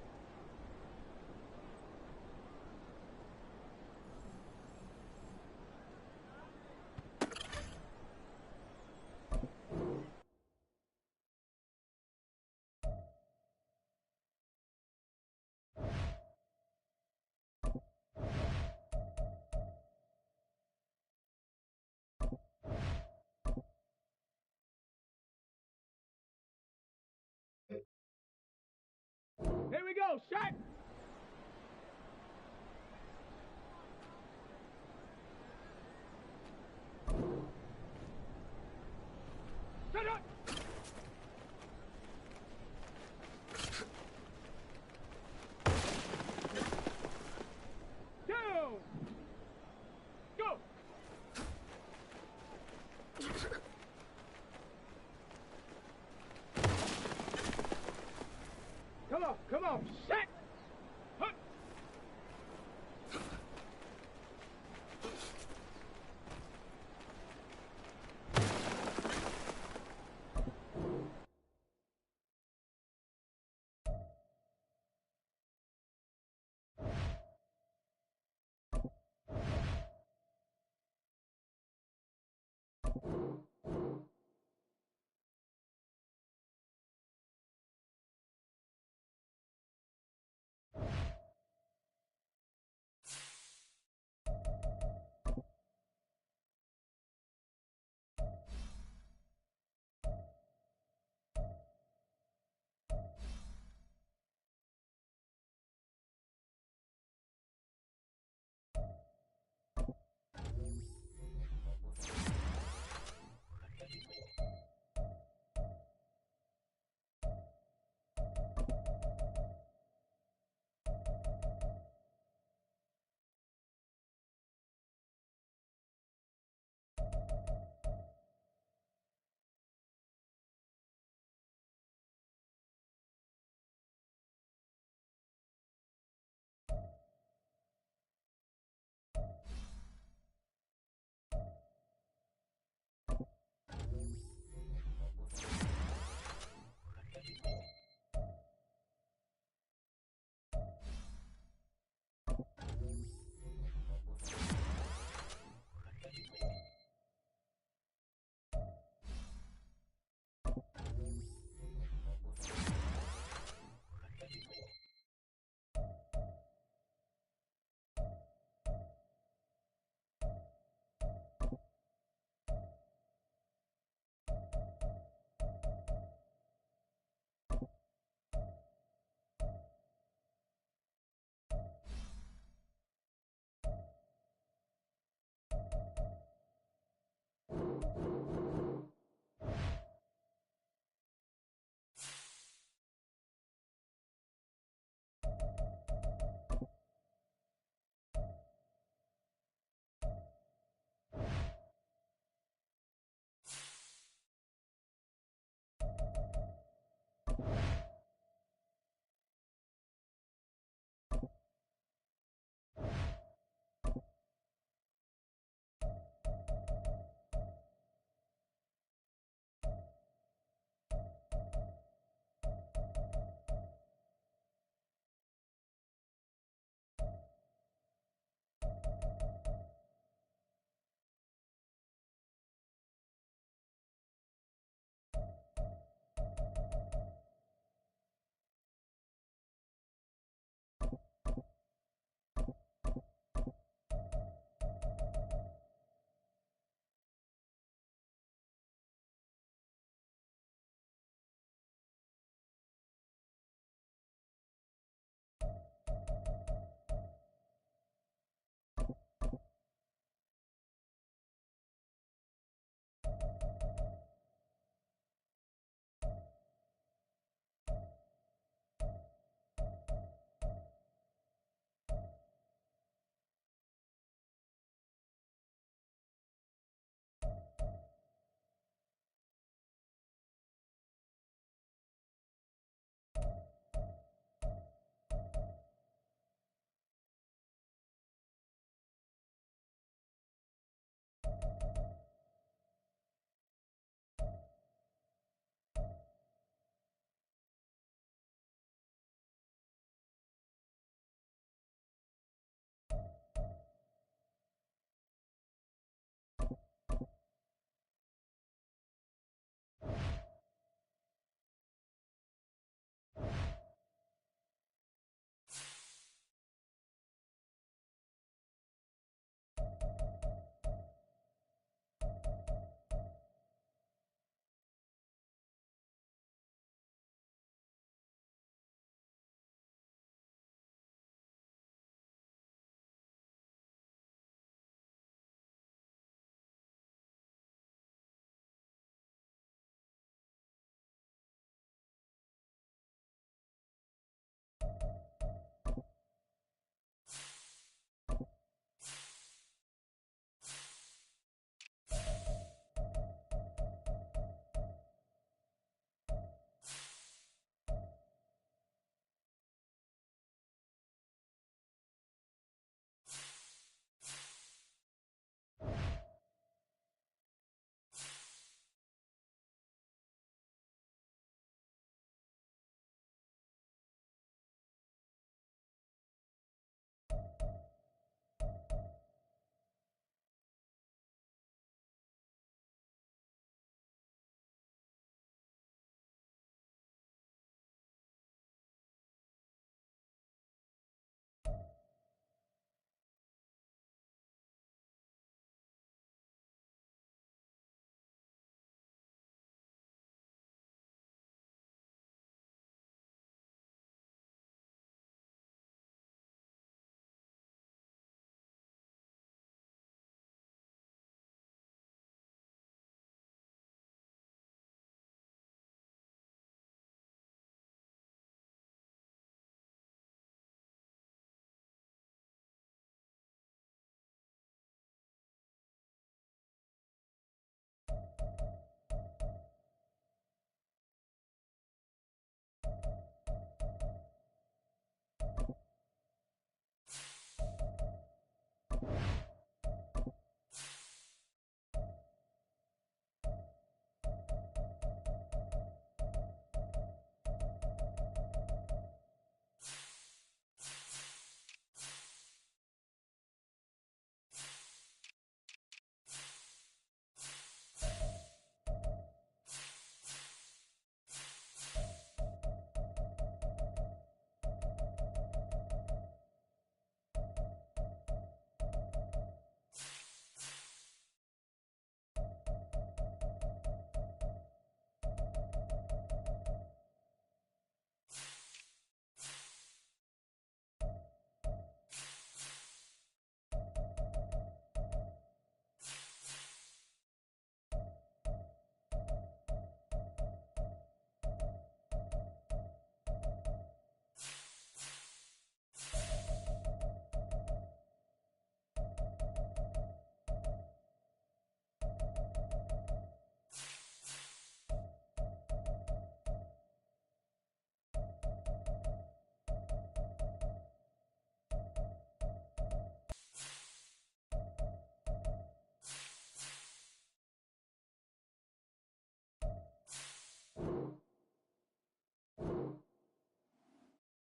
Here we go. Shot. Set up. Down. Go. Come on, set.